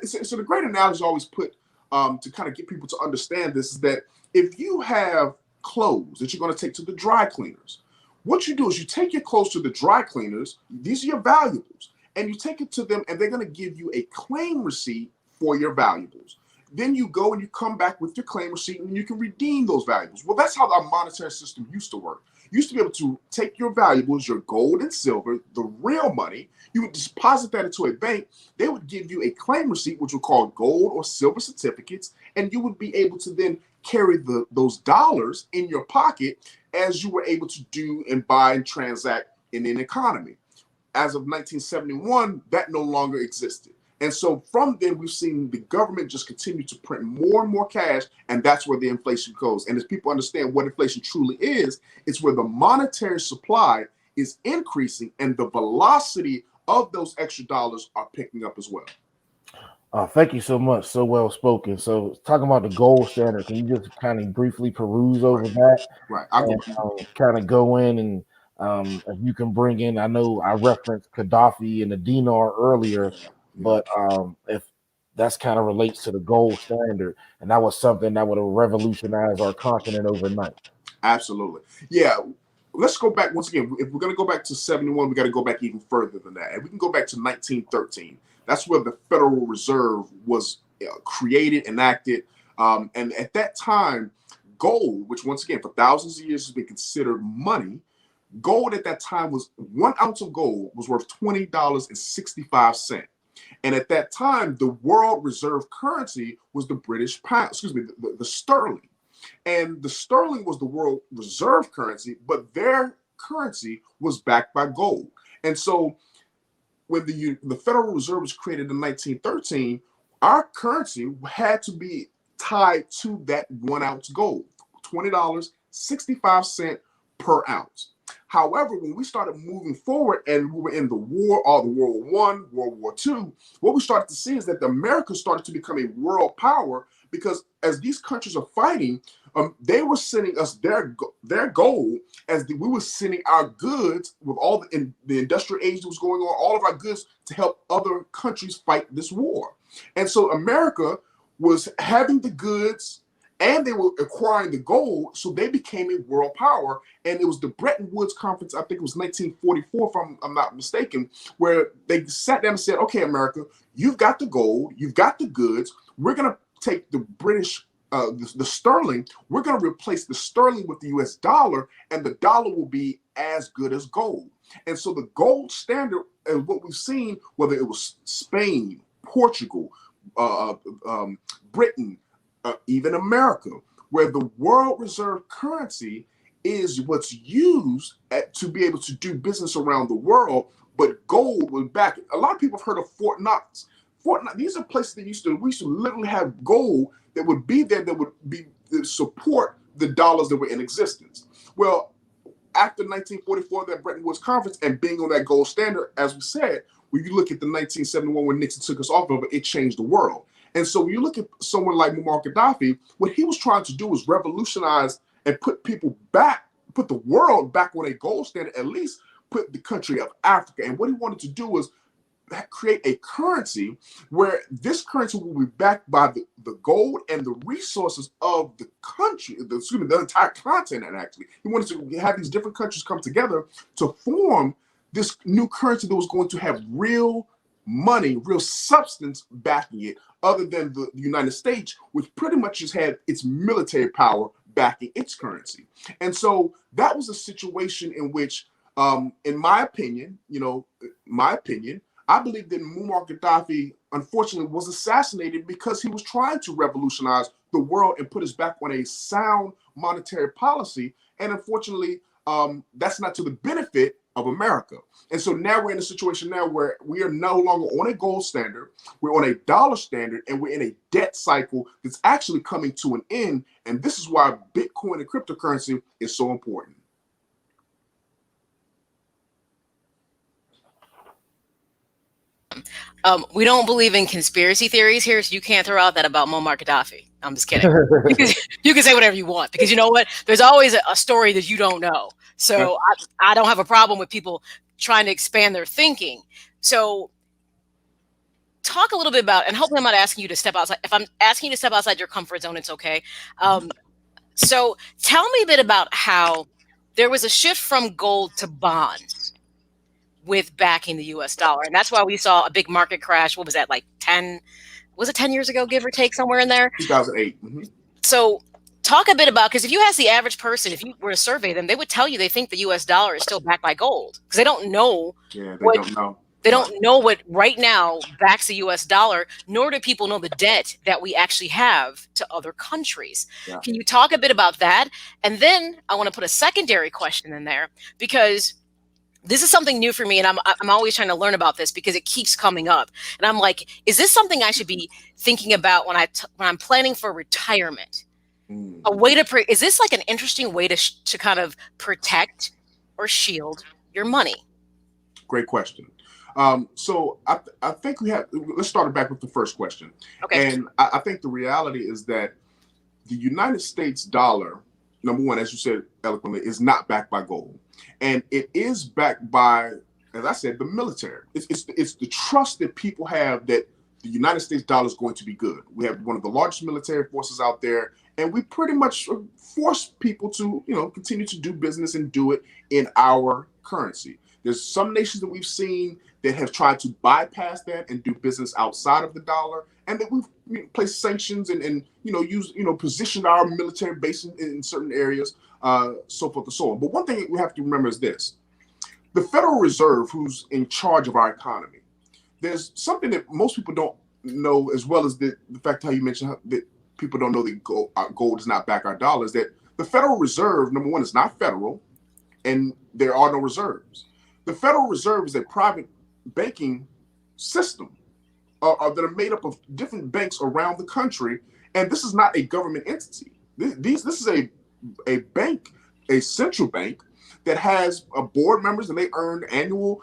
So the great analogy I always put to kind of get people to understand this is that if you have clothes that you're going to take to the dry cleaners, what you do is you take your clothes to the dry cleaners, these are your valuables, and you take it to them and they're going to give you a claim receipt for your valuables. Then you go and you come back with your claim receipt and you can redeem those valuables. Well, that's how our monetary system used to work. You used to be able to take your valuables, your gold and silver, the real money, you would deposit that into a bank. They would give you a claim receipt, which we call gold or silver certificates, and you would be able to then carry those dollars in your pocket as you were able to do and buy and transact in an economy. As of 1971, that no longer existed. And so from then, we've seen the government just continue to print more and more cash, and that's where the inflation goes. And as people understand what inflation truly is, it's where the monetary supply is increasing and the velocity of those extra dollars are picking up as well. Thank you so much. So well spoken. So talking about the gold standard, can you just kind of briefly peruse over that? Right. And kind of go in and if you can bring in, I know I referenced Gaddafi and the dinar earlier, but if that's kind of relates to the gold standard, and that was something that would have revolutionized our continent overnight. Absolutely. Yeah. Let's go back once again. If we're going to go back to 71, we got to go back even further than that. And we can go back to 1913. That's where the Federal Reserve was created, enacted. And at that time, gold, which once again, for thousands of years has been considered money, gold at that time was 1 ounce of gold was worth $20.65. And at that time, the world reserve currency was the British pound, the sterling. And the sterling was the world reserve currency, but their currency was backed by gold. And so when the Federal Reserve was created in 1913, our currency had to be tied to that 1 ounce gold, $20.65 per ounce. However, when we started moving forward and we were in the war, or the World War I, World War II, what we started to see is that America started to become a world power, because as these countries are fighting, they were sending us their gold as we were sending our goods with all the industrial age that was going on, all of our goods to help other countries fight this war. And so America was having the goods and they were acquiring the gold, so they became a world power. And it was the Bretton Woods Conference, I think it was 1944, if I'm not mistaken, where they sat down and said, okay, America, you've got the gold, you've got the goods, we're going to take the British, the sterling, we're going to replace the sterling with the US dollar, and the dollar will be as good as gold. And so the gold standard, and what we've seen, whether it was Spain, Portugal, Britain, even America, where the world reserve currency is what's used to be able to do business around the world, but gold was back. A lot of people have heard of Fort Knox. These are places that we used to literally have gold that would be there, that would support the dollars that were in existence. Well, after 1944, that Bretton Woods Conference, and being on that gold standard, as we said, when you look at the 1971 when Nixon took us off of it, it changed the world. And so when you look at someone like Muammar Gaddafi, what he was trying to do was revolutionize and put the world back on a gold standard, at least put the country of Africa. And what he wanted to do was create a currency where this currency will be backed by the gold and the resources of the country, the entire continent, actually. He wanted to have these different countries come together to form this new currency that was going to have real money, real substance backing it, other than the United States, which pretty much just had its military power backing its currency. And so that was a situation in which, in my opinion, I believe that Muammar Gaddafi, unfortunately, was assassinated because he was trying to revolutionize the world and put us back on a sound monetary policy. And unfortunately, that's not to the benefit of America. And so now we're in a situation now where we are no longer on a gold standard, we're on a dollar standard, and we're in a debt cycle that's actually coming to an end. And this is why Bitcoin and cryptocurrency is so important. We don't believe in conspiracy theories here, so you can't throw out that about Muammar Gaddafi. I'm just kidding. You can say whatever you want, because you know what? There's always a story that you don't know. So I don't have a problem with people trying to expand their thinking. So talk a little bit about, and hopefully I'm not asking you to step outside. If I'm asking you to step outside your comfort zone, it's okay. So tell me a bit about how there was a shift from gold to bonds with backing the US dollar. And that's why we saw a big market crash. What was that, like 10 years ago, give or take, somewhere in there? 2008. Mm-hmm. So talk a bit about, because if you ask the average person, if you were to survey them, they would tell you they think the US dollar is still backed by gold, because they don't know. Yeah, they don't know. They don't know what right now backs the US dollar, nor do people know the debt that we actually have to other countries. Yeah. Can you talk a bit about that? And then I want to put a secondary question in there, because this is something new for me, and I'm always trying to learn about this because it keeps coming up. And I'm like, is this something I should be thinking about when I'm planning for retirement? A way to is this like an interesting way to kind of protect or shield your money? Great question. So I think let's start back with the first question. Okay. And I think the reality is that the United States dollar, number one, as you said eloquently, is not backed by gold. And it is backed by, as I said, the military. It's the trust that people have that the United States dollar is going to be good. We have one of the largest military forces out there, and we pretty much force people to, continue to do business and do it in our currency. There's some nations that we've seen that have tried to bypass that and do business outside of the dollar, and that we've placed sanctions and positioned our military base in certain areas, so forth and so on. But one thing we have to remember is this: the Federal Reserve, who's in charge of our economy, there's something that most people don't know, as well as the fact how you mentioned that people don't know that gold does not back our dollars, that the Federal Reserve, number one, is not federal, and there are no reserves. The Federal Reserve is a private banking system that are made up of different banks around the country, and this is not a government entity. This is a a bank, a central bank that has board members and they earn annual,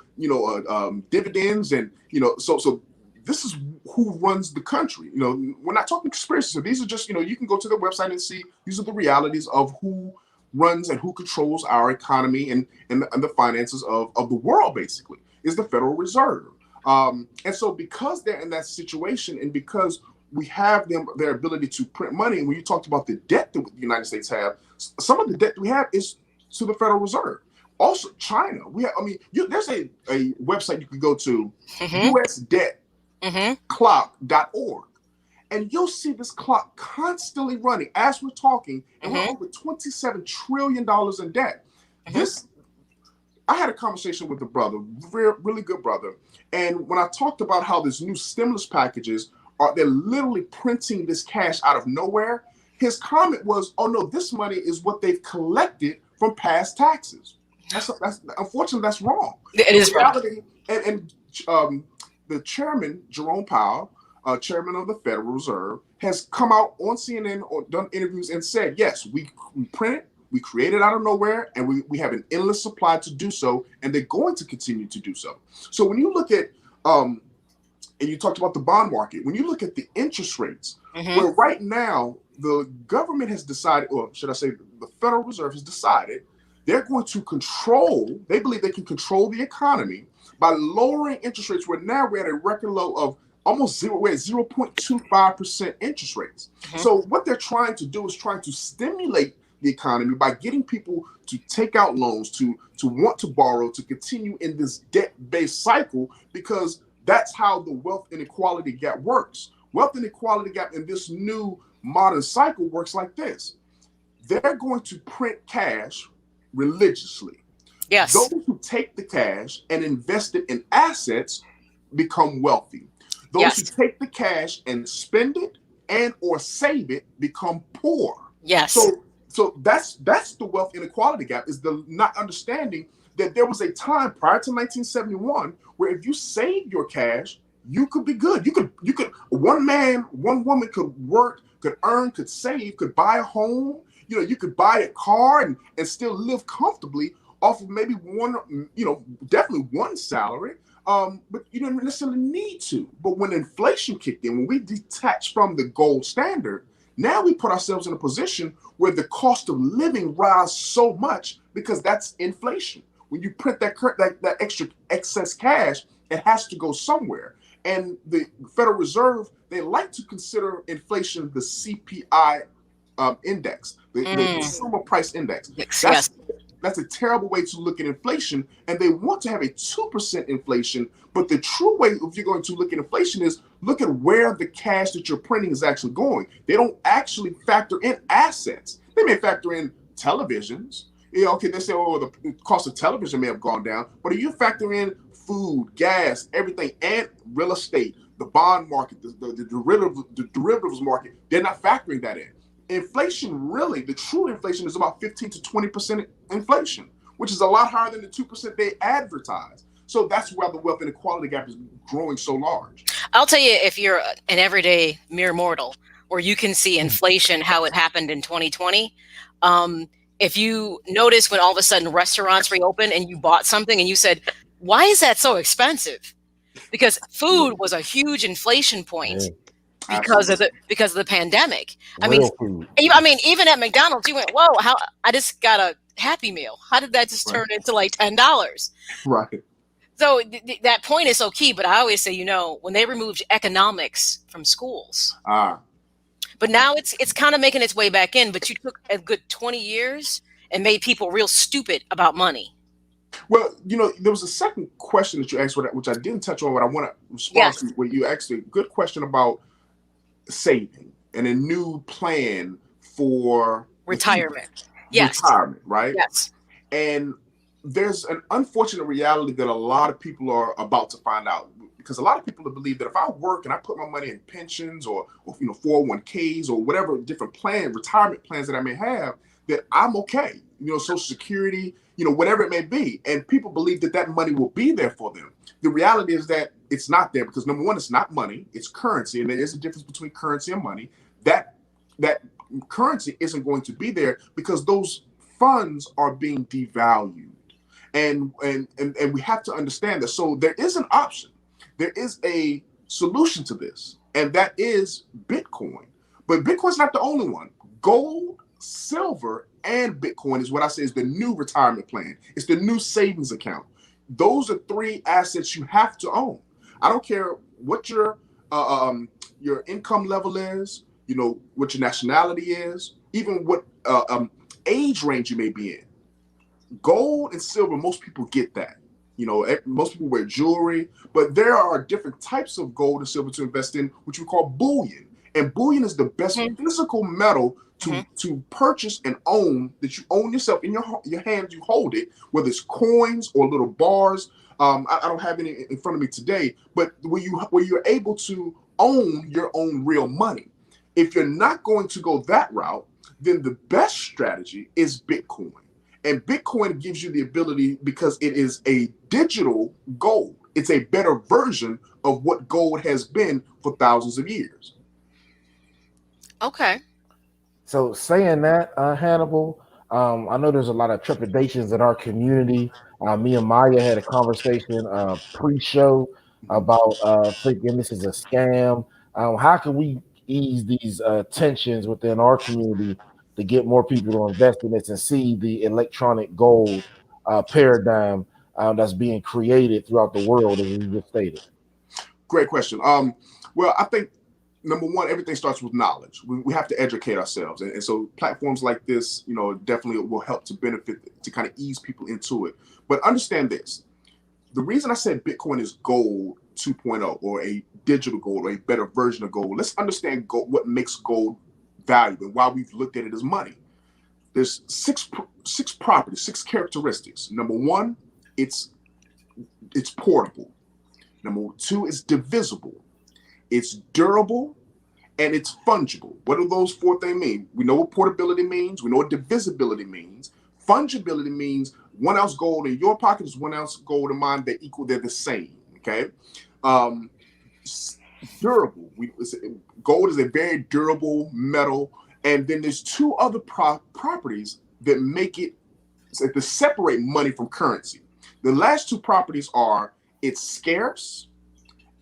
dividends, and so this is who runs the country. We're not talking conspiracy. So these are just, you can go to their website and see these are the realities of who runs and who controls our economy and the finances of the world, basically, is the Federal Reserve. And so because they're in that situation, and because we have their ability to print money, and when you talked about the debt that the United States have, some of the debt we have is to the Federal Reserve. Also, China. There's a website you can go to, usdebtclock.org, and you'll see this clock constantly running as we're talking, and we're over $27 trillion in debt. I had a conversation with a brother, really good brother, and when I talked about how this new stimulus packages they're literally printing this cash out of nowhere, his comment was, "Oh no, this money is what they've collected from past taxes." That's unfortunately that's wrong. It is wrong. And the chairman, Jerome Powell, chairman of the Federal Reserve, has come out on CNN or done interviews and said, yes, we print it, we create it out of nowhere, and we have an endless supply to do so, and they're going to continue to do so. So when you look at, and you talked about the bond market, when you look at the interest rates, where right now the government has decided, or should I say the Federal Reserve has decided, they're going to they believe they can control the economy by lowering interest rates. We're at a record low of almost zero, we're at 0.25% interest rates. So what they're trying to do is trying to stimulate the economy by getting people to take out loans, to want to borrow, to continue in this debt-based cycle, because that's how the wealth inequality gap works. Wealth inequality gap in this new modern cycle works like this. They're going to print cash religiously. Yes. Those who take the cash and invest it in assets become wealthy. Those who take the cash and spend it and or save it become poor. Yes. So that's the wealth inequality gap, is the not understanding that there was a time prior to 1971 where if you saved your cash, you could be good. You could one man, one woman could work, could earn, could save, could buy a home. You could buy a car and still live comfortably off of maybe definitely one salary. But you don't necessarily need to. But when inflation kicked in, when we detached from the gold standard, now we put ourselves in a position where the cost of living rise so much because that's inflation. When you print that extra excess cash, it has to go somewhere. And the Federal Reserve, they like to consider inflation the CPI index, the consumer price index. That's a terrible way to look at inflation, and they want to have a 2% inflation. But the true way, if you're going to look at inflation, is look at where the cash that you're printing is actually going. They don't actually factor in assets. They may factor in televisions. They say, oh, the cost of television may have gone down. But if you factor in food, gas, everything, and real estate, the bond market, the derivatives market, they're not factoring that in. Inflation, really, the true inflation is about 15 to 20% inflation, which is a lot higher than the 2% they advertise. So that's why the wealth inequality gap is growing so large. I'll tell you, if you're an everyday mere mortal, or you can see inflation, how it happened in 2020. If you notice when all of a sudden restaurants reopened and you bought something and you said, why is that so expensive? Because food was a huge inflation point. Because of the pandemic. I mean, even at McDonald's, you went, whoa, how I just got a Happy Meal. How did that just turn into like $10? Right. So that point is so key. But I always say, when they removed economics from schools, but now it's kind of making its way back in. But you took a good 20 years and made people real stupid about money. Well, there was a second question that you asked, which I didn't touch on, but I want to respond to, where you asked a good question about saving and a new plan for retirement. Retirement, right? Yes. And there's an unfortunate reality that a lot of people are about to find out, because a lot of people believe that if I work and I put my money in pensions or 401ks or whatever different retirement plans that I may have, that I'm okay. Social Security, whatever it may be. And people believe that money will be there for them. The reality is that it's not there, because number one, it's not money, it's currency. And there is a difference between currency and money. That currency isn't going to be there because those funds are being devalued. And we have to understand that. So there is an option. There is a solution to this, and that is Bitcoin. But Bitcoin's not the only one. Gold, silver, and Bitcoin is what I say is the new retirement plan. It's the new savings account. Those are three assets you have to own. I don't care what your income level is, you know, what your nationality is, even what age range you may be in. Gold and silver, most people get that. You know, most people wear jewelry, but there are different types of gold and silver to invest in, which we call bullion. And bullion is the best physical metal to purchase and own, that you own yourself in your hands. You hold it, whether it's coins or little bars. I don't have any in front of me today, but where you're able to own your own real money. If you're not going to go that route, then the best strategy is Bitcoin. And Bitcoin gives you the ability, because it is a digital gold. It's a better version of what gold has been for thousands of years. Okay. So saying that, Hannibal, I know there's a lot of trepidations in our community. Me and Maya had a conversation pre-show about thinking this is a scam. How can we ease these tensions within our community to get more people to invest in this and see the electronic gold paradigm that's being created throughout the world, as you just stated? Great question. Well, I think number one, everything starts with knowledge. We have to educate ourselves. And so platforms like this, you know, definitely will help to benefit, to kind of ease people into it. But understand this. The reason I said Bitcoin is gold 2.0, or a digital gold, or a better version of gold, let's understand what makes gold valuable and why we've looked at it as money. There's six properties, 6 characteristics. Number one, it's portable. Number two, it's divisible. It's durable, and it's fungible. What do those 4 things mean? We know what portability means. We know what divisibility means. Fungibility means 1 ounce gold in your pocket is 1 ounce gold in mine. They're the same. Okay. Durable. Gold is a very durable metal. And then there's 2 other properties that make it, to separate money from currency. The last 2 properties are it's scarce,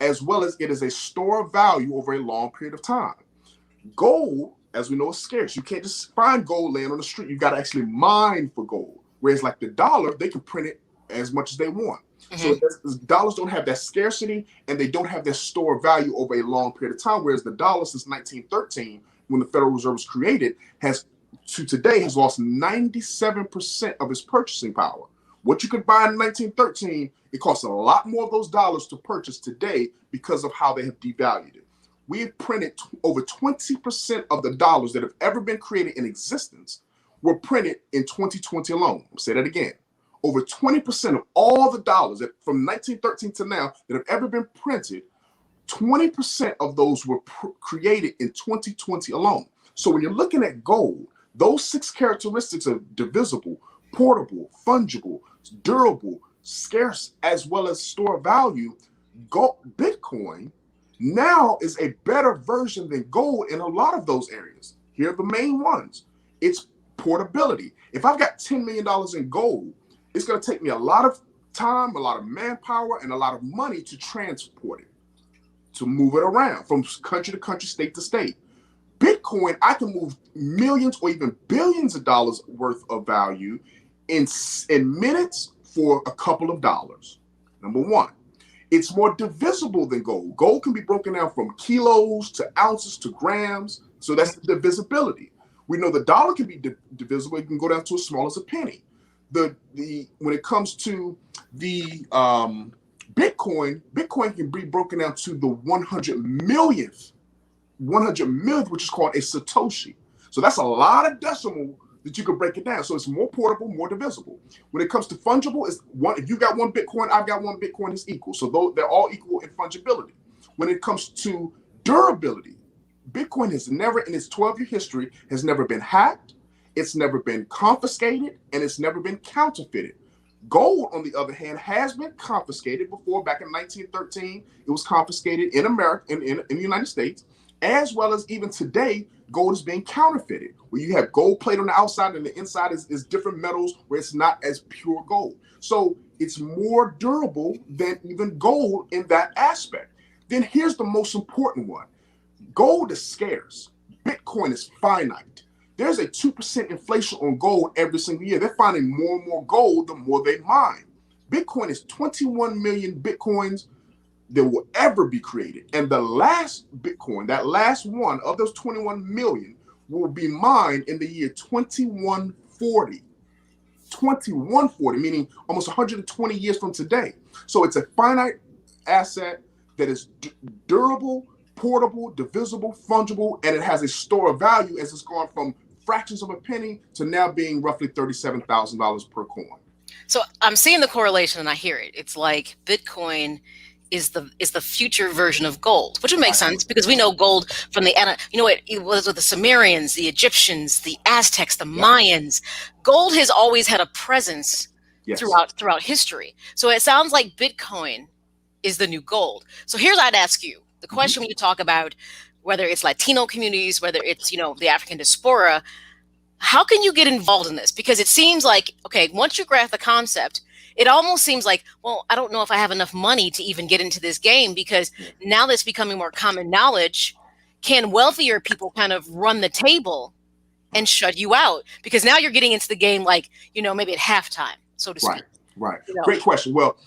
as well as it is a store of value over a long period of time. Gold, as we know, is scarce. You can't just find gold laying on the street. You got to actually mine for gold. Whereas like the dollar, they can print it as much as they want. So dollars don't have that scarcity, and they don't have that store of value over a long period of time. Whereas the dollar, since 1913, when the Federal Reserve was created, has lost 97% of its purchasing power. What you could buy in 1913, it costs a lot more of those dollars to purchase today because of how they have devalued it. We have printed over 20% of the dollars that have ever been created in existence were printed in 2020 alone. I'll say that again. Over 20% of all the dollars that from 1913 to now that have ever been printed, 20% of those were created in 2020 alone. So when you're looking at gold, those 6 characteristics are divisible, portable, fungible, durable, scarce, as well as store value. Bitcoin now is a better version than gold in a lot of those areas. Here are the main ones. It's portability. If I've got $10 million in gold, it's going to take me a lot of time, a lot of manpower, and a lot of money to transport it, to move it around from country to country, state to state. Bitcoin, I can move millions or even billions of dollars worth of value in minutes for a couple of dollars. Number one, it's more divisible than gold. Gold can be broken down from kilos to ounces to grams. So that's the divisibility. We know the dollar can be divisible. It can go down to as small as a penny. When it comes to the Bitcoin can be broken down to the 100 millionth, which is called a Satoshi. So that's a lot of decimal that you can break it down. So it's more portable, more divisible. When it comes to fungible, it's one. If you got 1 Bitcoin, I've got 1 Bitcoin, is equal. So they're all equal in fungibility. When it comes to durability, Bitcoin has never, in its 12-year history, has never been hacked. It's never been confiscated, and it's never been counterfeited. Gold, on the other hand, has been confiscated before. Back in 1913, it was confiscated in America, in the United States, as well as even today, gold is being counterfeited, where you have gold plate on the outside and the inside is different metals where it's not as pure gold. So it's more durable than even gold in that aspect. Then here's the most important one. Gold is scarce. Bitcoin is finite. There's a 2% inflation on gold every single year. They're finding more and more gold the more they mine. Bitcoin is 21 million Bitcoins that will ever be created. And the last Bitcoin, that last one of those 21 million, will be mined in the year 2140. 2140, meaning almost 120 years from today. So it's a finite asset that is durable, portable, divisible, fungible, and it has a store of value as it's gone from fractions of a penny to now being roughly $37,000 per coin. So I'm seeing the correlation and I hear it. It's like Bitcoin is the future version of gold, which would make sense because we know gold from it was with the Sumerians, the Egyptians, the Aztecs, the Mayans. Gold has always had a presence throughout history. So it sounds like Bitcoin is the new gold. So here's I'd ask you the question when you talk about whether it's Latino communities, whether it's the African diaspora, how can you get involved in this? Because it seems like, okay, once you grasp the concept, it almost seems like, well, I don't know if I have enough money to even get into this game, because now that's becoming more common knowledge. Can wealthier people kind of run the table and shut you out? Because now you're getting into the game maybe at halftime, so to speak. Right. Great question. Well,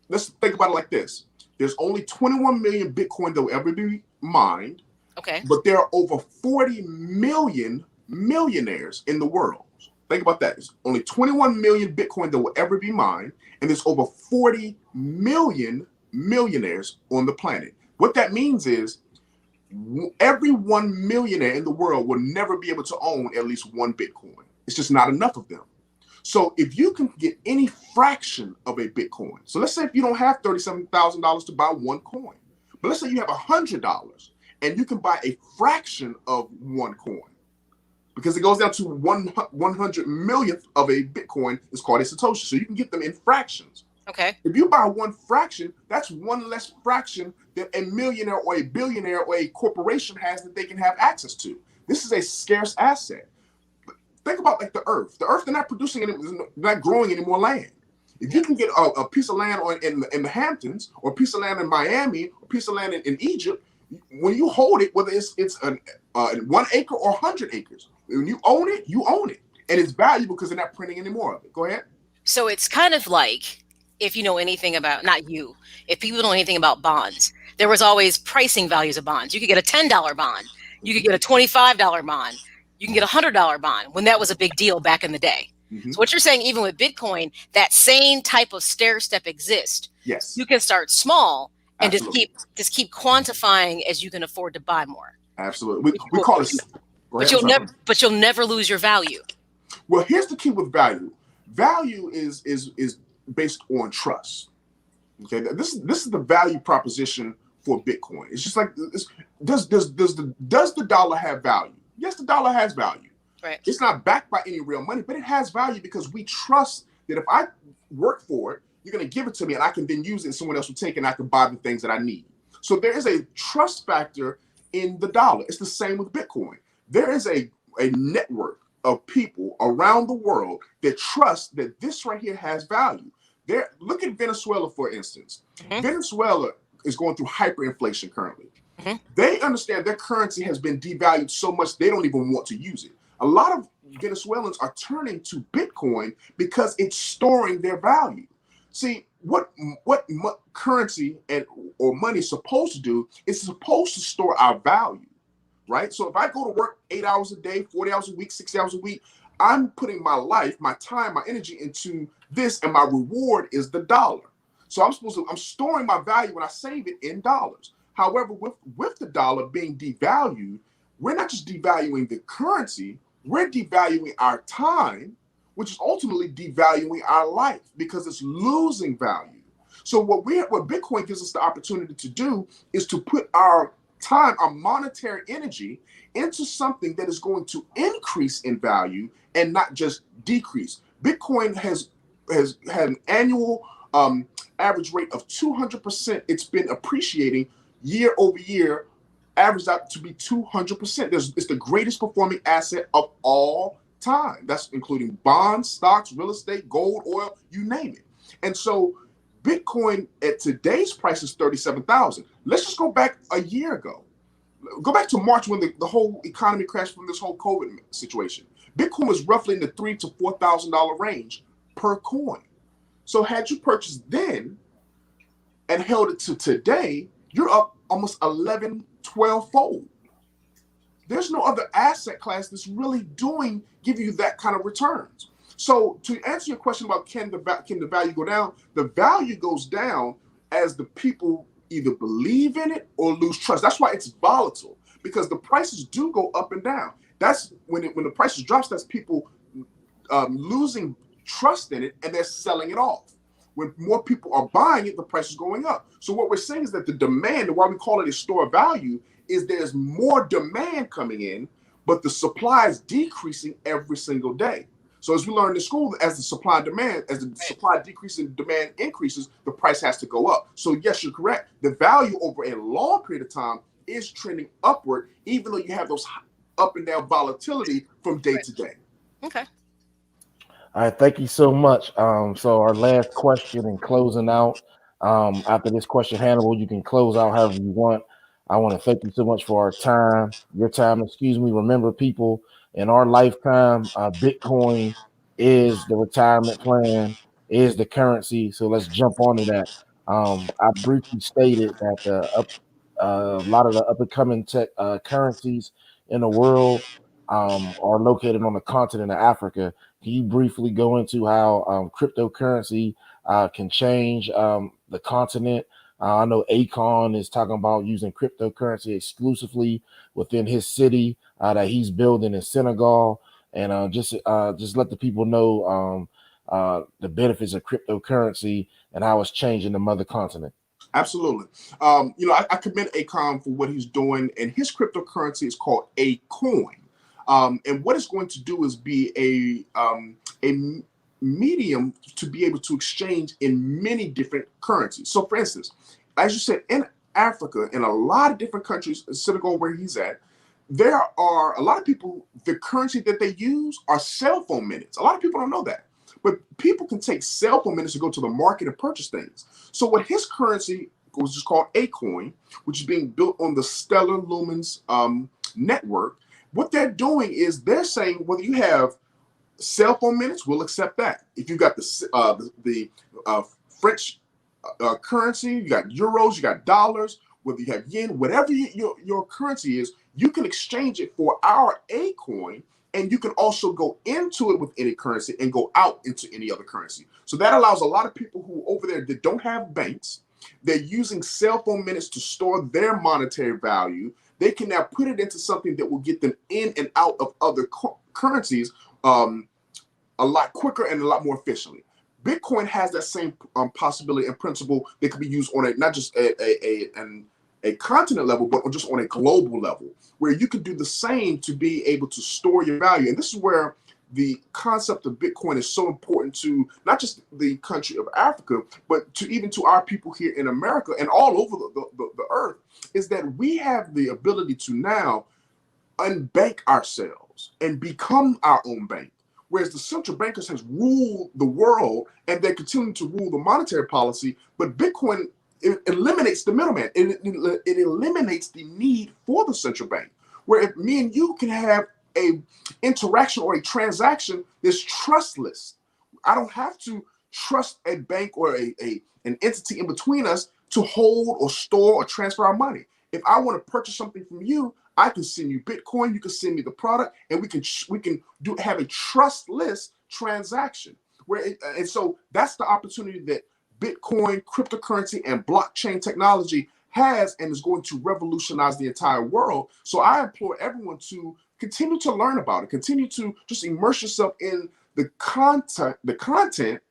let's think about it like this. There's only 21 million Bitcoin that will ever be mined. Okay. But there are over 40 million millionaires in the world. Think about that. There's only 21 million Bitcoin that will ever be mined, and there's over 40 million millionaires on the planet. What that means is every 1 millionaire in the world will never be able to own at least one Bitcoin. It's just not enough of them. So if you can get any fraction of a Bitcoin, so let's say if you don't have $37,000 to buy one coin, but let's say you have $100 and you can buy a fraction of one coin, because it goes down to 100 millionth of a Bitcoin is called a Satoshi. So you can get them in fractions. Okay. If you buy one fraction, that's one less fraction that a millionaire or a billionaire or a corporation has that they can have access to. This is a scarce asset. Think about the earth. The earth, they're not producing any, not growing any more land. If you can get a piece of land in the Hamptons, or a piece of land in Miami, or a piece of land in Egypt, when you hold it, whether it's 1 acre or 100 acres, when you own it, and it's valuable because they're not printing any more of it. Go ahead. So it's kind of like, if you know anything about, if people know anything about bonds, there was always pricing values of bonds. You could get a $10 bond, you could get a $25 bond, you can get a $100 bond, when that was a big deal back in the day. So what you're saying, even with Bitcoin, that same type of stair step exists. Yes. You can start small and Absolutely. just keep quantifying as you can afford to buy more. Absolutely. We call it. But you'll never lose your value. Well, here's the key with value. Value is based on trust. Okay, this is the value proposition for Bitcoin. It's just like this. Does the dollar have value? Yes, the dollar has value. Right. It's not backed by any real money, but it has value because we trust that if I work for it, you're going to give it to me, and I can then use it, and someone else will take it, and I can buy the things that I need. So there is a trust factor in the dollar. It's the same with Bitcoin. There is a network of people around the world that trust that this right here has value. Look at Venezuela, for instance. Venezuela is going through hyperinflation currently. They understand their currency has been devalued so much they don't even want to use it. A lot of Venezuelans are turning to Bitcoin because it's storing their value. See, what currency or money is supposed to do is supposed to store our value, right? So if I go to work 8 hours a day, 40 hours a week, 60 hours a week, I'm putting my life, my time, my energy into this, and my reward is the dollar. So I'm storing my value when I save it in dollars. However, with the dollar being devalued, we're not just devaluing the currency, we're devaluing our time, which is ultimately devaluing our life because it's losing value. So what Bitcoin gives us the opportunity to do is to put our time, our monetary energy, into something that is going to increase in value and not just decrease. Bitcoin has had an annual average rate of 200%. It's been appreciating year over year averaged out to be 200%. It's the greatest performing asset of all time. That's including bonds, stocks, real estate, gold, oil, you name it. And so Bitcoin at today's price is 37,000. Let's just go back a year ago. Go back to March when the whole economy crashed from this whole COVID situation. Bitcoin was roughly in the $3,000 to $4,000 range per coin. So had you purchased then and held it to today, you're up almost 11, 12-fold. There's no other asset class that's really give you that kind of returns. So to answer your question about can the value go down, the value goes down as the people either believe in it or lose trust. That's why it's volatile, because the prices do go up and down. That's when the prices drops, that's people losing trust in it and they're selling it off. When more people are buying it, the price is going up. So what we're saying is that the demand, and why we call it a store of value, is there's more demand coming in, but the supply is decreasing every single day. So as we learned in school, as the supply decreases and demand increases, the price has to go up. So yes, you're correct. The value over a long period of time is trending upward, even though you have those up and down volatility from day to day. Okay. All right, thank you so much. So our last question and closing out. After this question, Hannibal, you can close out however you want. I want to thank you so much for your time, excuse me. Remember, people, in our lifetime, Bitcoin is the retirement plan, is the currency. So let's jump onto that. I briefly stated that a lot of the up and coming tech currencies in the world are located on the continent of Africa. Can you briefly go into how cryptocurrency can change the continent? I know Akon is talking about using cryptocurrency exclusively within his city that he's building in Senegal, and just let the people know the benefits of cryptocurrency and how it's changing the mother continent. Absolutely. I commend Akon for what he's doing, and his cryptocurrency is called Acoin. And what it's going to do is be a medium to be able to exchange in many different currencies. So for instance, as you said, in Africa, in a lot of different countries, Senegal where he's at, there are a lot of people, the currency that they use are cell phone minutes. A lot of people don't know that. But people can take cell phone minutes to go to the market and purchase things. So what his currency, which is called Acoin, which is being built on the Stellar Lumens network, what they're doing is they're saying whether you have cell phone minutes, we'll accept that. If you got the French currency, you got euros, you got dollars, whether you have yen, whatever your currency is, you can exchange it for our Acoin, and you can also go into it with any currency and go out into any other currency. So that allows a lot of people who over there that don't have banks, they're using cell phone minutes to store their monetary value. They can now put it into something that will get them in and out of other currencies a lot quicker and a lot more efficiently. Bitcoin has that same possibility and principle that can be used on not just a continent level, but just on a global level, where you can do the same to be able to store your value. And this is where the concept of Bitcoin is so important to not just the country of Africa, but to our people here in America and all over the earth, is that we have the ability to now unbank ourselves and become our own bank. Whereas the central bankers has ruled the world and they continue to rule the monetary policy, but Bitcoin, it eliminates the middleman. It eliminates the need for the central bank. Where if me and you can have a interaction or a transaction that's trustless, I don't have to trust a bank or an entity in between us to hold or store or transfer our money. If I want to purchase something from you, I can send you Bitcoin, you can send me the product, and we can have a trustless transaction. And so that's the opportunity that Bitcoin, cryptocurrency, and blockchain technology has and is going to revolutionize the entire world. So I implore everyone to continue to learn about it, continue to just immerse yourself in the content,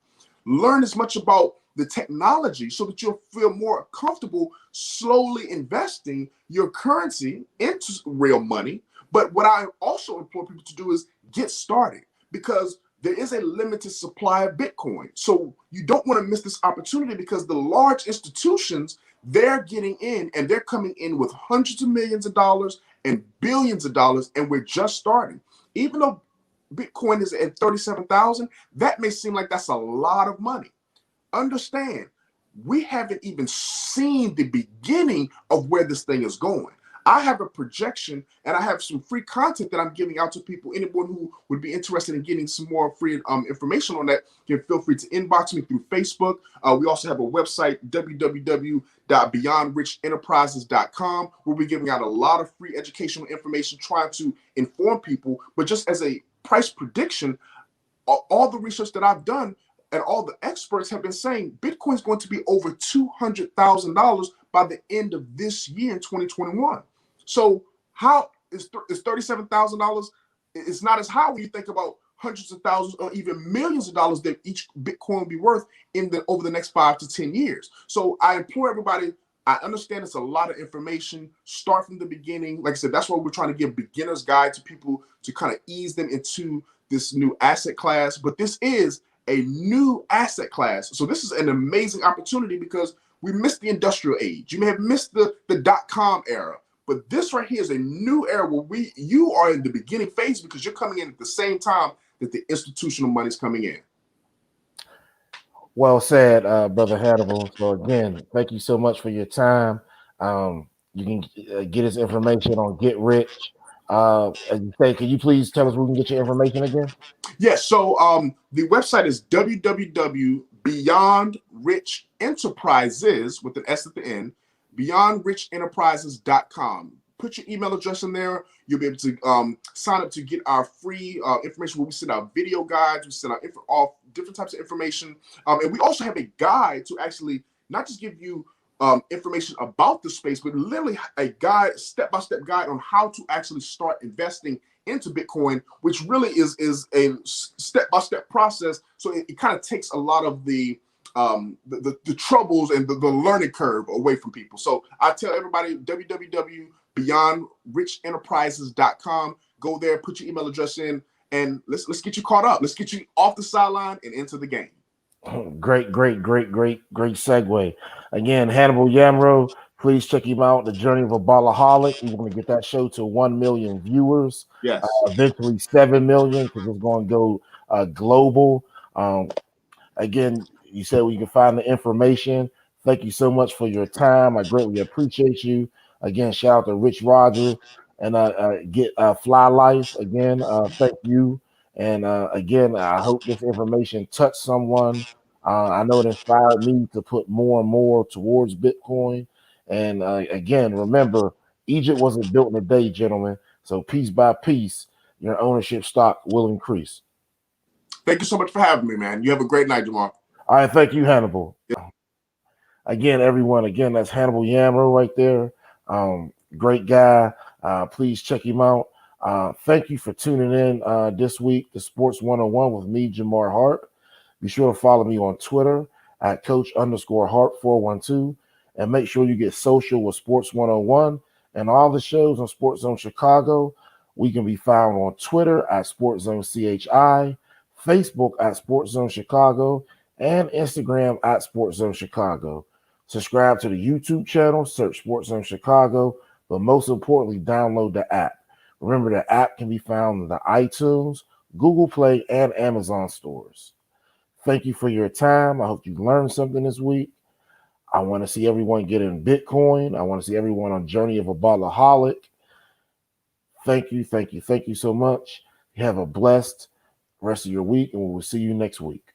learn as much about the technology so that you'll feel more comfortable slowly investing your currency into real money. But what I also implore people to do is get started, because there is a limited supply of Bitcoin. So you don't want to miss this opportunity, because the large institutions, they're getting in, and they're coming in with hundreds of millions of dollars and billions of dollars, and we're just starting. Even though Bitcoin is at 37,000, that may seem like that's a lot of money. Understand, we haven't even seen the beginning of where this thing is going. I have a projection, and I have some free content that I'm giving out to people. Anyone who would be interested in getting some more free information on that can feel free to inbox me through Facebook. We also have a website, www.beyondrichenterprises.com, where we're giving out a lot of free educational information, trying to inform people. But just as a price prediction, all the research that I've done and all the experts have been saying Bitcoin is going to be over $200,000 by the end of this year in 2021. So how is $37,000? It's not as high when you think about hundreds of thousands or even millions of dollars that each Bitcoin will be worth over the next 5 to 10 years. So I implore everybody, I understand it's a lot of information. Start from the beginning. Like I said, that's why we're trying to give beginner's guide to people to kind of ease them into this new asset class. But this is a new asset class. So this is an amazing opportunity, because we missed the industrial age. You may have missed the .com era, but this right here is a new era where you are in the beginning phase, because you're coming in at the same time that the institutional money is coming in. Well said, Brother Hannibal. So again, thank you so much for your time. You can get his information on Get Rich. As you say, can you please tell us where we can get your information again? Yes. So the website is www.beyondrichenterprises with an S at the end, beyondrichenterprises.com. Put your email address in there. You'll be able to sign up to get our free information, where we send out video guides, we send out all different types of information. And we also have a guide to actually not just give you information about the space, but literally a guide, step-by-step guide on how to actually start investing into Bitcoin, which really is a step-by-step process. So it kind of takes a lot of the troubles and the learning curve away from people. So I tell everybody, www.beyondrichenterprises.com. Go there, put your email address in, and let's get you caught up. Let's get you off the sideline and into the game. Great segue. Again, Hannibal Yamro, please check him out. The Journey of a Ballaholic. We want to get that show to 1 million viewers. Yes. Eventually 7 million, because it's going to go global. Again, you said where you can find the information. Thank you so much for your time. I greatly appreciate you. Again, shout out to Rich Roger and get Fly Life. Again, thank you. And again, I hope this information touched someone. I know it inspired me to put more and more towards Bitcoin. And again, remember, Egypt wasn't built in a day, gentlemen. So piece by piece, your ownership stock will increase. Thank you so much for having me, man. You have a great night, Jamar. All right, thank you, Hannibal. Again, everyone, that's Hannibal Yamro right there. Great guy. Please check him out. Thank you for tuning in this week to Sports 101 with me, Jamar Harp. Be sure to follow me on Twitter at Coach_Harp412, and make sure you get social with Sports 101 and all the shows on SportsZone Chicago. We can be found on Twitter at SportsZone CHI, Facebook at SportsZone Chicago, and Instagram at SportsZone Chicago. Subscribe to the YouTube channel, search SportsZone Chicago, but most importantly, download the app. Remember, the app can be found in the iTunes, Google Play, and Amazon stores. Thank you for your time. I hope you learned something this week. I want to see everyone get in Bitcoin. I want to see everyone on Journey of a Ballaholic. Thank you so much. Have a blessed rest of your week, and we will see you next week.